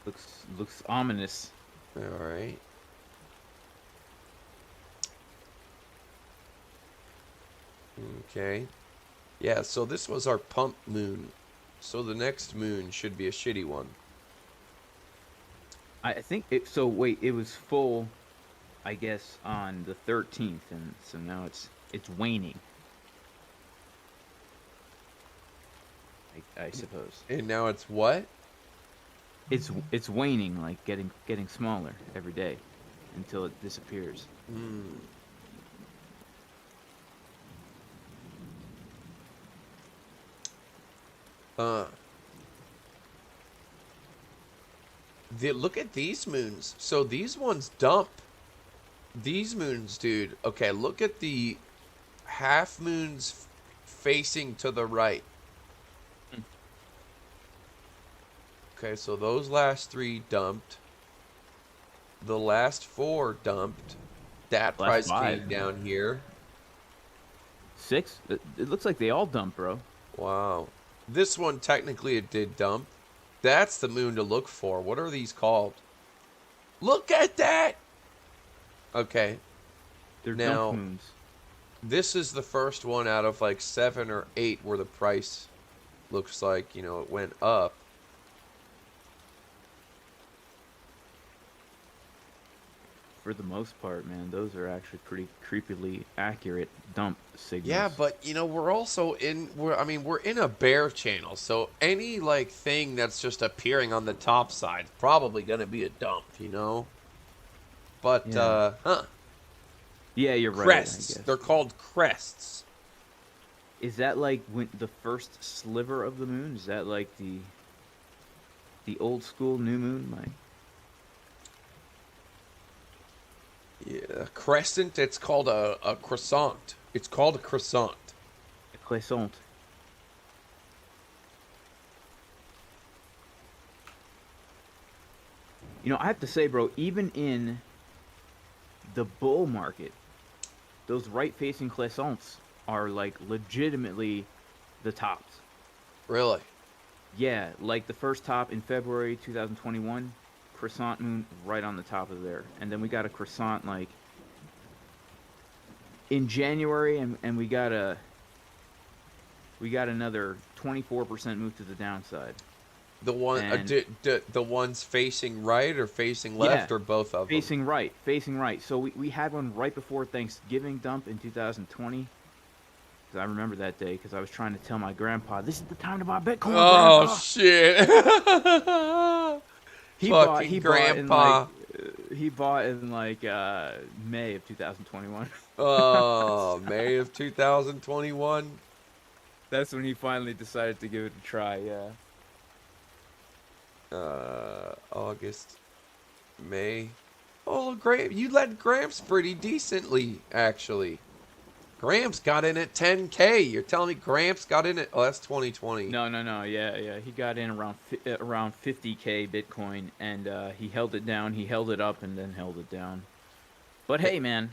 Looks ominous. All right. Okay. Yeah, so this was our pump moon So the next moon should be a shitty one. I think it. So wait, it was full, I guess, on the 13th, and so now it's waning. I suppose And now it's what? it's waning, like getting smaller every day, until it disappears. Mm. Uh. Look at these moons. So these ones dump. These moons, dude. Okay, look at the half moons facing to the right. Okay, so those last 3 dumped. The last 4 dumped. That Last price 5. came down here. 6. It looks like they all dump, bro. Wow. This one, technically, it did dump. That's the moon to look for. What are these called? Look at that! Okay. They're Now, dump moons. this is the first one out of like 7 or 8 where the price looks like, it went up. For the most part, man, those are actually pretty creepily accurate dump signals. Yeah, but we're also we're in a bear channel, so any like thing that's just appearing on the top side is probably gonna be a dump, But Yeah. Yeah, you're right. crests. I guess. They're called crests. Is that like when the first sliver of the moon? Is that like the old school new moon? Like, Yeah, crescent. It's called a croissant. It's called a croissant. a croissant. I have to say, bro, even in the bull market, those right-facing croissants are like legitimately the tops. Really? Yeah, like the first top in February 2021, croissant moon right on the top of there. And then we got a croissant like in January, and we got another 24% move to the downside. The one, And the ones facing right or facing left, yeah, or both of them? facing right, facing right. So we had one right before Thanksgiving dump in 2020. Because I remember that day because I was trying to tell my grandpa, this is the time to buy Bitcoin, Oh Grandpa. shit! Fucking grandpa. He bought in like May of 2021. Oh, May of 2021. That's when he finally decided to give it a try. Yeah. August, May. Oh, you led Gramps pretty decently, actually. Gramps got in at 10K. You're telling me Gramps got in at... Oh, that's 2020. No. Yeah. He got in around 50K Bitcoin, and he held it down. He held it up and then held it down. But hey, man,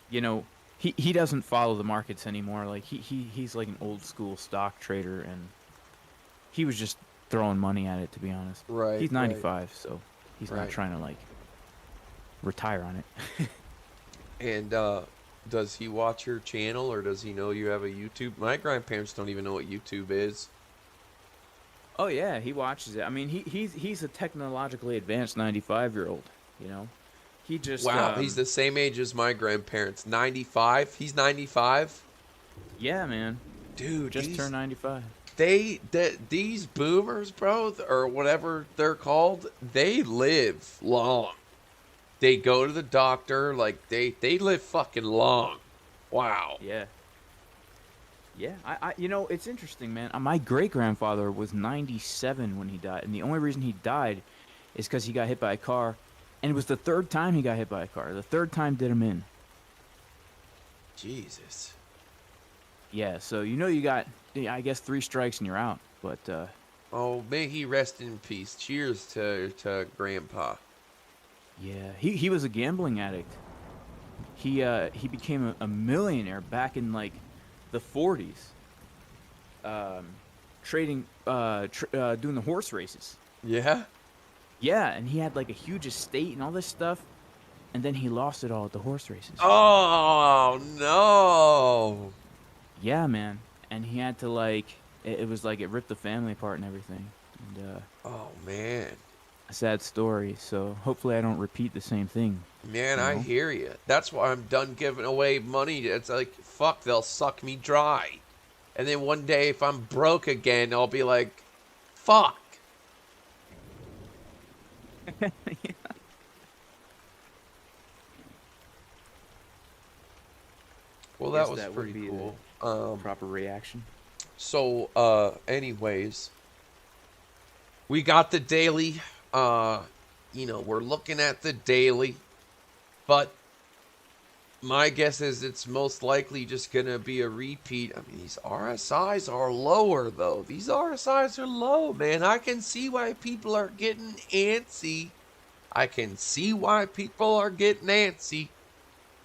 he doesn't follow the markets anymore. Like he's like an old school stock trader, and he was just throwing money at it, to be honest. Right. He's 95, so he's Right. not trying to like retire on it. And does he watch your channel, or does he know you have a YouTube? My grandparents don't even know what YouTube is. Oh yeah, he watches it. I mean, he's a technologically advanced 95-year-old. He just Wow, he's the same age as my grandparents. 95. He's 95. Yeah, man. Dude, Just turned 95. These boomers, bro, or whatever they're called, they live long. They go to the doctor, like they live fucking long. Wow. Yeah. Yeah, it's interesting, man. My great grandfather was 97 when he died, and the only reason he died is because he got hit by a car, and it was the 3rd time he got hit by a car. The 3rd time did him in. Jesus. Yeah, so you got, I guess, 3 strikes and you're out. But Oh, may he rest in peace. Cheers to Grandpa. yeah, he was a gambling addict. He became a millionaire back in like the 40s. Trading, doing the horse races. Yeah? Yeah, and he had like a huge estate and all this stuff, and then he lost it all at the horse races. Oh, no. Yeah, man. And he had to like, it was like it ripped the family apart and everything. And Oh man. a sad story. So hopefully I don't repeat the same thing. Man, You I know? hear you. That's why I'm done giving away money. It's like, fuck, they'll suck me dry. And then one day, if I'm broke again, I'll be like, fuck. Well, that Guess was that would pretty be cool. the proper reaction. Anyways, we got the daily. We're looking at the daily. But my guess is it's most likely just going to be a repeat. I mean, these RSIs are lower, though. These RSIs are low, man. I can see why people are getting antsy.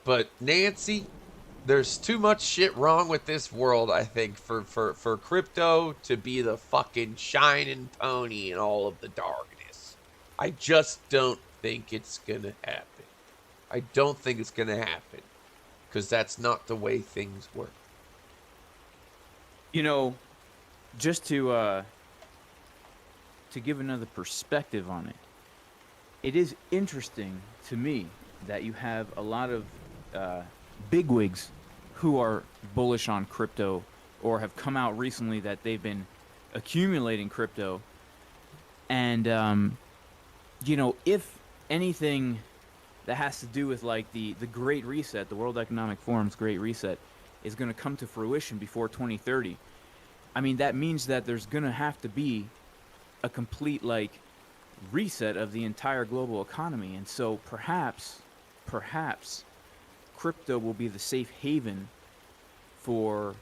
But, Nancy, there's too much shit wrong with this world, I think, for crypto to be the fucking shining pony in all of the darkness. I just don't think it's going to happen. I don't think it's going to happen. Because that's not the way things work. You know, just to give another perspective on it, it is interesting to me that you have a lot of bigwigs who are bullish on crypto or have come out recently that they've been accumulating crypto. And, if anything that has to do with like the Great Reset, the World Economic Forum's Great Reset, is going to come to fruition before 2030. I mean, that means that there's going to have to be a complete like reset of the entire global economy. And so perhaps crypto will be the safe haven for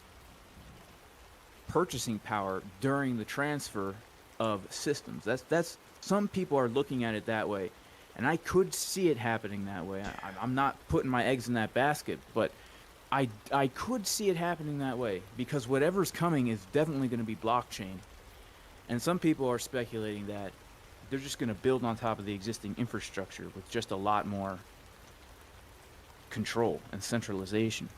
purchasing power during the transfer of systems. That's some people are looking at it that way. And I could see it happening that way. I'm not putting my eggs in that basket, but I could see it happening that way because whatever's coming is definitely going to be blockchain. And some people are speculating that they're just going to build on top of the existing infrastructure with just a lot more control and centralization.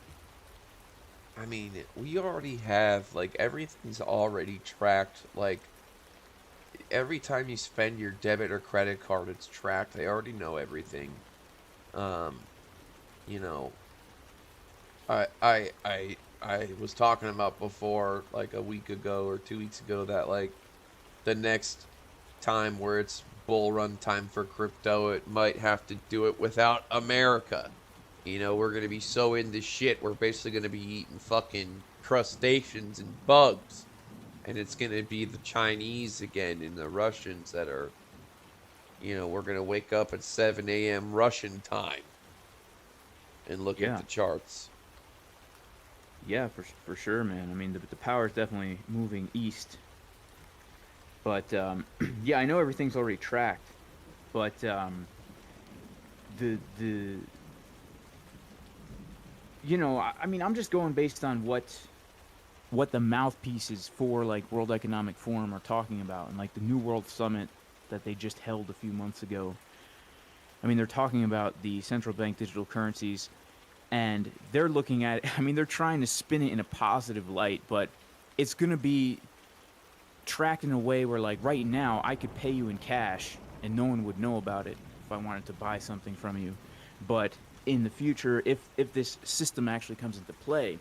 I mean, we already have, like, everything's already tracked. Like, every time you spend your debit or credit card, it's tracked. They already know everything. You know, I was talking about before, like a week ago or 2 weeks ago, that like the next time where it's bull run time for crypto, it might have to do it without America. You know, we're gonna be so into shit, we're basically gonna be eating fucking crustaceans and bugs. And it's gonna be the Chinese again and the Russians that are, we're gonna wake up at 7 a.m. Russian time and look at the charts. Yeah, for sure, man. I mean, the power is definitely moving east. But yeah, I know everything's already tracked. But the I mean, I'm just going based on what the mouthpieces for like World Economic Forum are talking about, and like the New World Summit that they just held a few months ago. I mean, they're talking about the central bank digital currencies, and they're looking at it, I mean, they're trying to spin it in a positive light, but it's going to be tracked in a way where, like, right now, I could pay you in cash, and no one would know about it if I wanted to buy something from you. But in the future, if this system actually comes into play,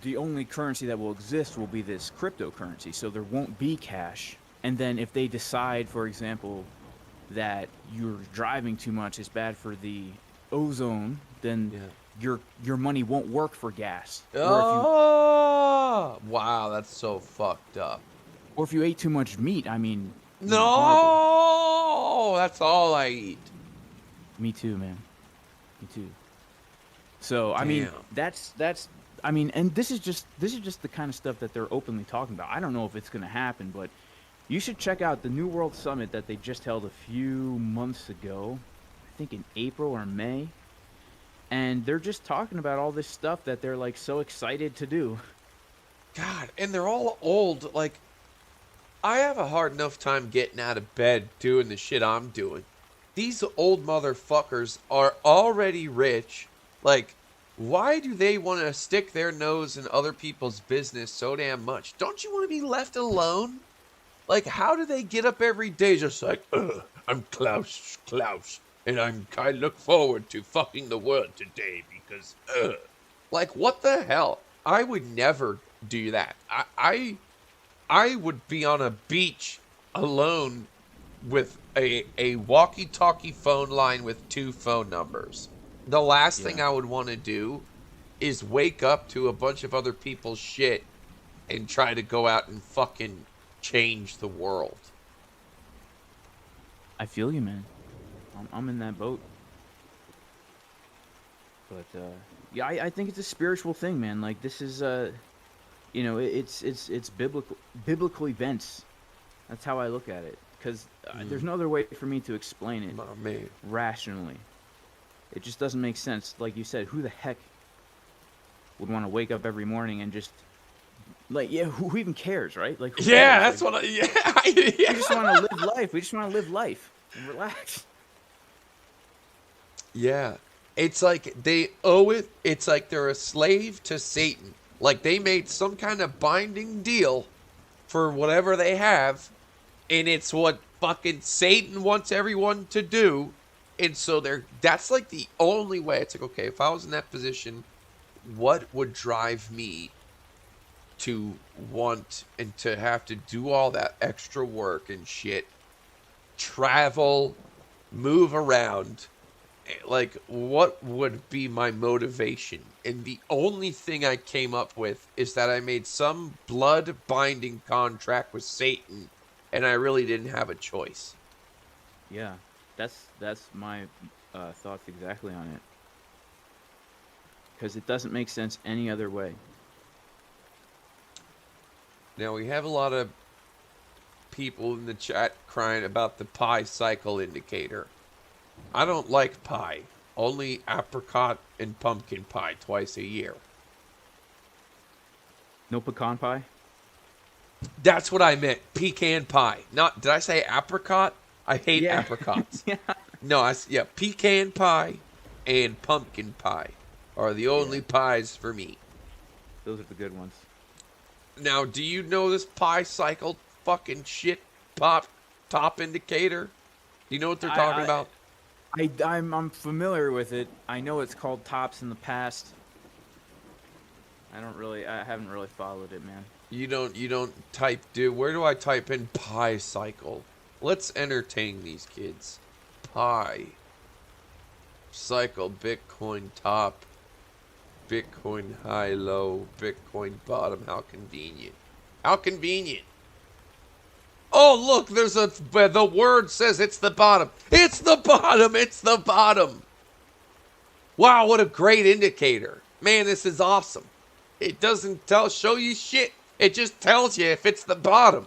the only currency that will exist will be this cryptocurrency, so there won't be cash. And then if they decide, for example, that you're driving too much is bad for the ozone, then your money won't work for gas. Oh, wow, that's so fucked up. Or if you ate too much meat, I mean, no, that's all I eat. Me too, man. Me too. So I mean, that's I mean, and this is just the kind of stuff that they're openly talking about. I don't know if it's going to happen, but you should check out the New World Summit that they just held a few months ago. I think in April or May. And they're just talking about all this stuff that they're like so excited to do. God, and they're all old. Like, I have a hard enough time getting out of bed doing the shit I'm doing. These old motherfuckers are already rich. Like, Why do they want to stick their nose in other people's business so damn much? Don't you want to be left alone? Like, how do they get up every day just like, I'm Klaus, and I look forward to fucking the world today because, like, what the hell? I would never do that. I would be on a beach alone with a walkie-talkie phone line with 2 phone numbers. The last thing I would want to do is wake up to a bunch of other people's shit and try to go out and fucking change the world. I feel you, man. I'm in that boat. But yeah, I think it's a spiritual thing, man. Like this is you know, it's biblical events. That's how I look at it. Because there's no other way for me to explain it rationally. It just doesn't make sense. Like you said, who the heck would want to wake up every morning and just, like, yeah, who even cares, right? Like, who yeah, cares? that's like, what I, yeah. We just want to live life. We just want to live life and relax. Yeah. It's like they owe it. It's like they're a slave to Satan. Like they made some kind of binding deal for whatever they have, and it's what fucking Satan wants everyone to do. And so that's like the only way. It's like, okay, if I was in that position, what would drive me to want and to have to do all that extra work and shit, travel, move around? Like, what would be my motivation? And the only thing I came up with is that I made some blood binding contract with Satan, and I really didn't have a choice. Yeah, that's my thoughts exactly on it. Because it doesn't make sense any other way. Now, we have a lot of people in the chat crying about the pi cycle indicator. I don't like pie. Only apricot and pumpkin pie twice a year. No pecan pie? That's what I meant. Pecan pie. Not, did I say apricot? I hate apricots. Yeah. No, pecan pie and pumpkin pie are the only pies for me. Those are the good ones. Now, do you know this pi cycle fucking shit top indicator? Do you know what they're talking about? I'm familiar with it. I know it's called tops in the past. I haven't really followed it, man. You don't type, dude. Where do I type in pi cycle? Let's entertain these kids. Pi cycle, Bitcoin top, Bitcoin high low, Bitcoin bottom. How convenient. How convenient. Oh, look, the word says it's the bottom. It's the bottom. It's the bottom. Wow, what a great indicator. Man, this is awesome. It doesn't show you shit. It just tells you if it's the bottom.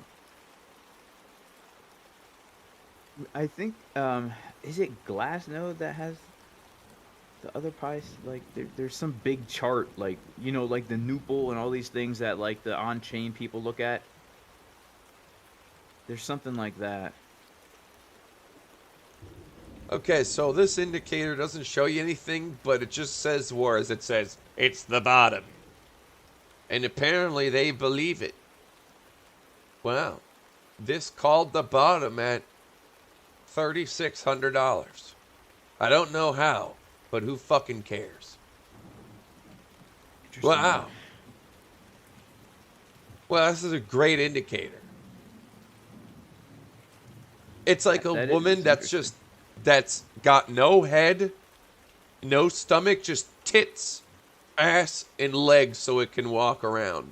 I think, is it Glassnode that has the other pies? Like, there's some big chart, like, you know, like the Nupal and all these things that, like, the on-chain people look at. There's something like that. Okay, so this indicator doesn't show you anything, but it just says words. It says, it's the bottom. And apparently they believe it. Wow. This called the bottom at $3,600. I don't know how, but who fucking cares? Wow. Well, this is a great indicator. It's like a woman that's got no head, no stomach, just tits, ass, and legs so it can walk around.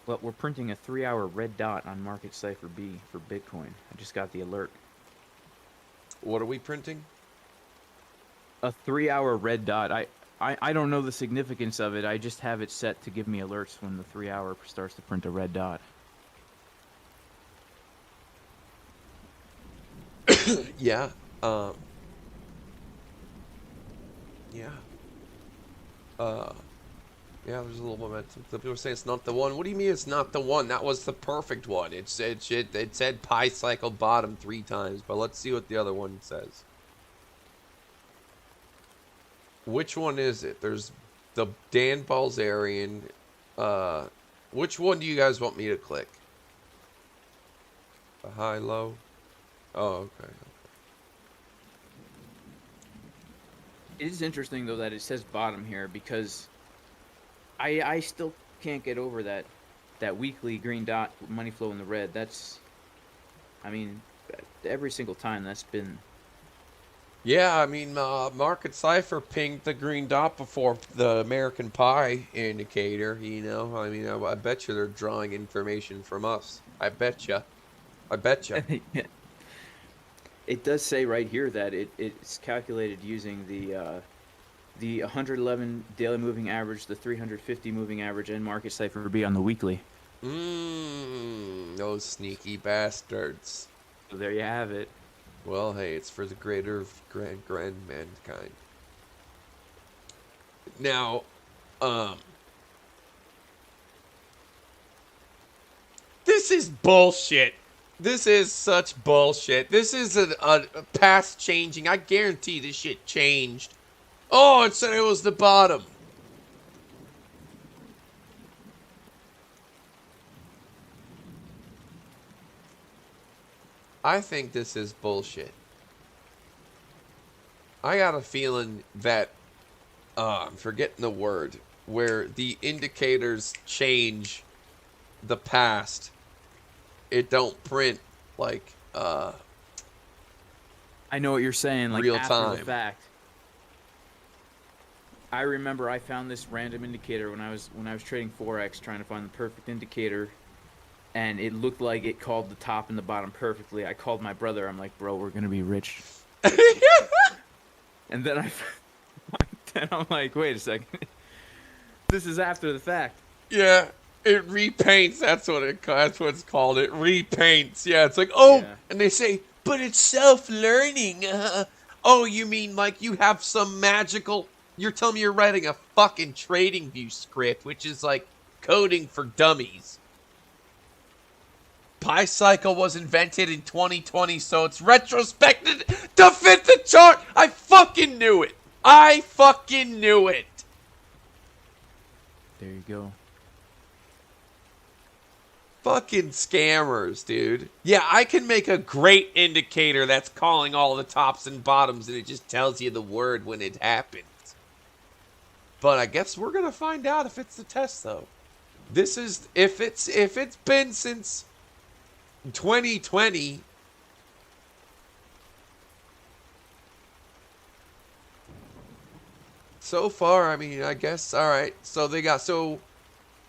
Well, we're printing a 3-hour red dot on Market Cipher B for Bitcoin. I just got the alert. What are we printing? A 3-hour red dot. I don't know the significance of it. I just have it set to give me alerts when the 3-hour starts to print a red dot. Yeah. Yeah, there's a little momentum. The people are saying it's not the one. What do you mean it's not the one? That was the perfect one. It said pi cycle bottom 3 times, but let's see what the other one says. Which one is it? There's the Dan Balzerian. Which one do you guys want me to click? The high, low? Oh, okay. It is interesting though that it says bottom here, because I still can't get over that weekly green dot money flow in the red. That's, I mean, every single time that's been. Yeah, I mean, Market Cipher pinged the green dot before the American Pie indicator, you know? I mean, I bet you they're drawing information from us. I bet you. I bet you. It does say right here that it's calculated using the 111 daily moving average, the 350 moving average, and Market Cipher B on the weekly. Those sneaky bastards. So there you have it. Well, hey, it's for the greater of grand mankind. Now, this is bullshit. This is such bullshit. This is a past changing. I guarantee this shit changed. Oh, it said it was the bottom. I think this is bullshit. I got a feeling that, I'm forgetting the word, where the indicators change the past. It don't print like, I know what you're saying, like real after time. the fact. I remember I found this random indicator when I was trading Forex, trying to find the perfect indicator, and it looked like it called the top and the bottom perfectly. I called my brother. I'm like, bro, we're gonna be rich. And then I'm like, wait a second, this is after the fact. Yeah, it repaints. That's what it's called. It repaints. Yeah, it's like, oh, yeah. And they say, but it's self-learning. Oh, you mean like you have some magical? You're telling me you're writing a fucking TradingView script, which is like coding for dummies. Pi cycle was invented in 2020, so it's retrospected to fit the chart. I fucking knew it. I fucking knew it. There you go. Fucking scammers, dude. Yeah, I can make a great indicator that's calling all the tops and bottoms, and it just tells you the word when it happens. But I guess we're gonna find out if it's the test, though. This is if it's been since 2020. So far, I mean, I guess, all right. So they got, so,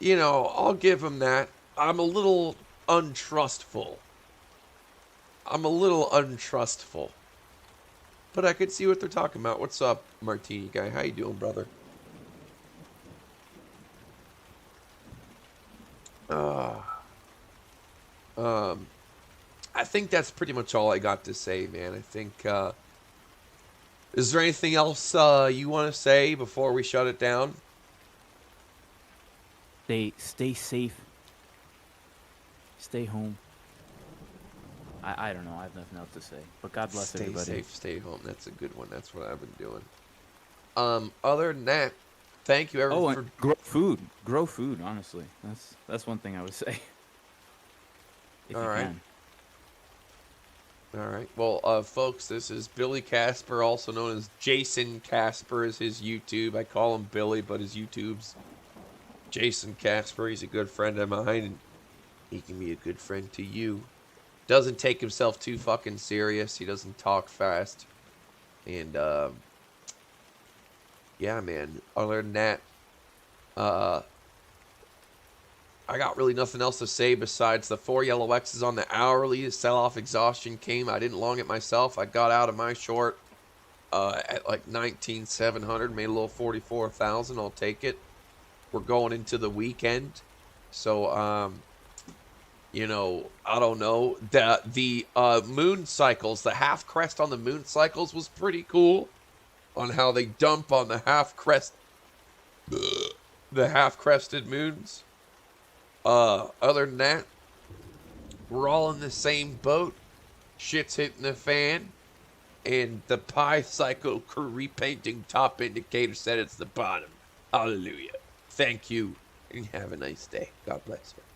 you know, I'll give them that. I'm a little untrustful. But I could see what they're talking about. What's up, Martini guy? How you doing, brother? I think that's pretty much all I got to say, man. I think, is there anything else you want to say before we shut it down? Stay safe. Stay home. I don't know. I have nothing else to say. But God bless everybody. Stay safe, stay home. That's a good one. That's what I've been doing. Other than that, thank you everyone for grow food. Grow food, honestly. That's one thing I would say. If all right. Can. All right. Well, folks, this is Billy Casper, also known as Jason Casper is his YouTube. I call him Billy, but his YouTube's Jason Casper. He's a good friend of mine, and he can be a good friend to you. Doesn't take himself too fucking serious. He doesn't talk fast. And, yeah, man. Other than that, I got really nothing else to say besides the 4 yellow X's on the hourly. The sell-off exhaustion came. I didn't long it myself. I got out of my short at like 19,700. Made a little 44,000. I'll take it. We're going into the weekend. So, you know, I don't know. The moon cycles, the half crest on the moon cycles was pretty cool on how they dump on the half crest the half-crested moons. Other than that, we're all in the same boat. Shit's hitting the fan. And the pi cycle repainting top indicator said it's the bottom. Hallelujah. Thank you, and have a nice day. God bless you.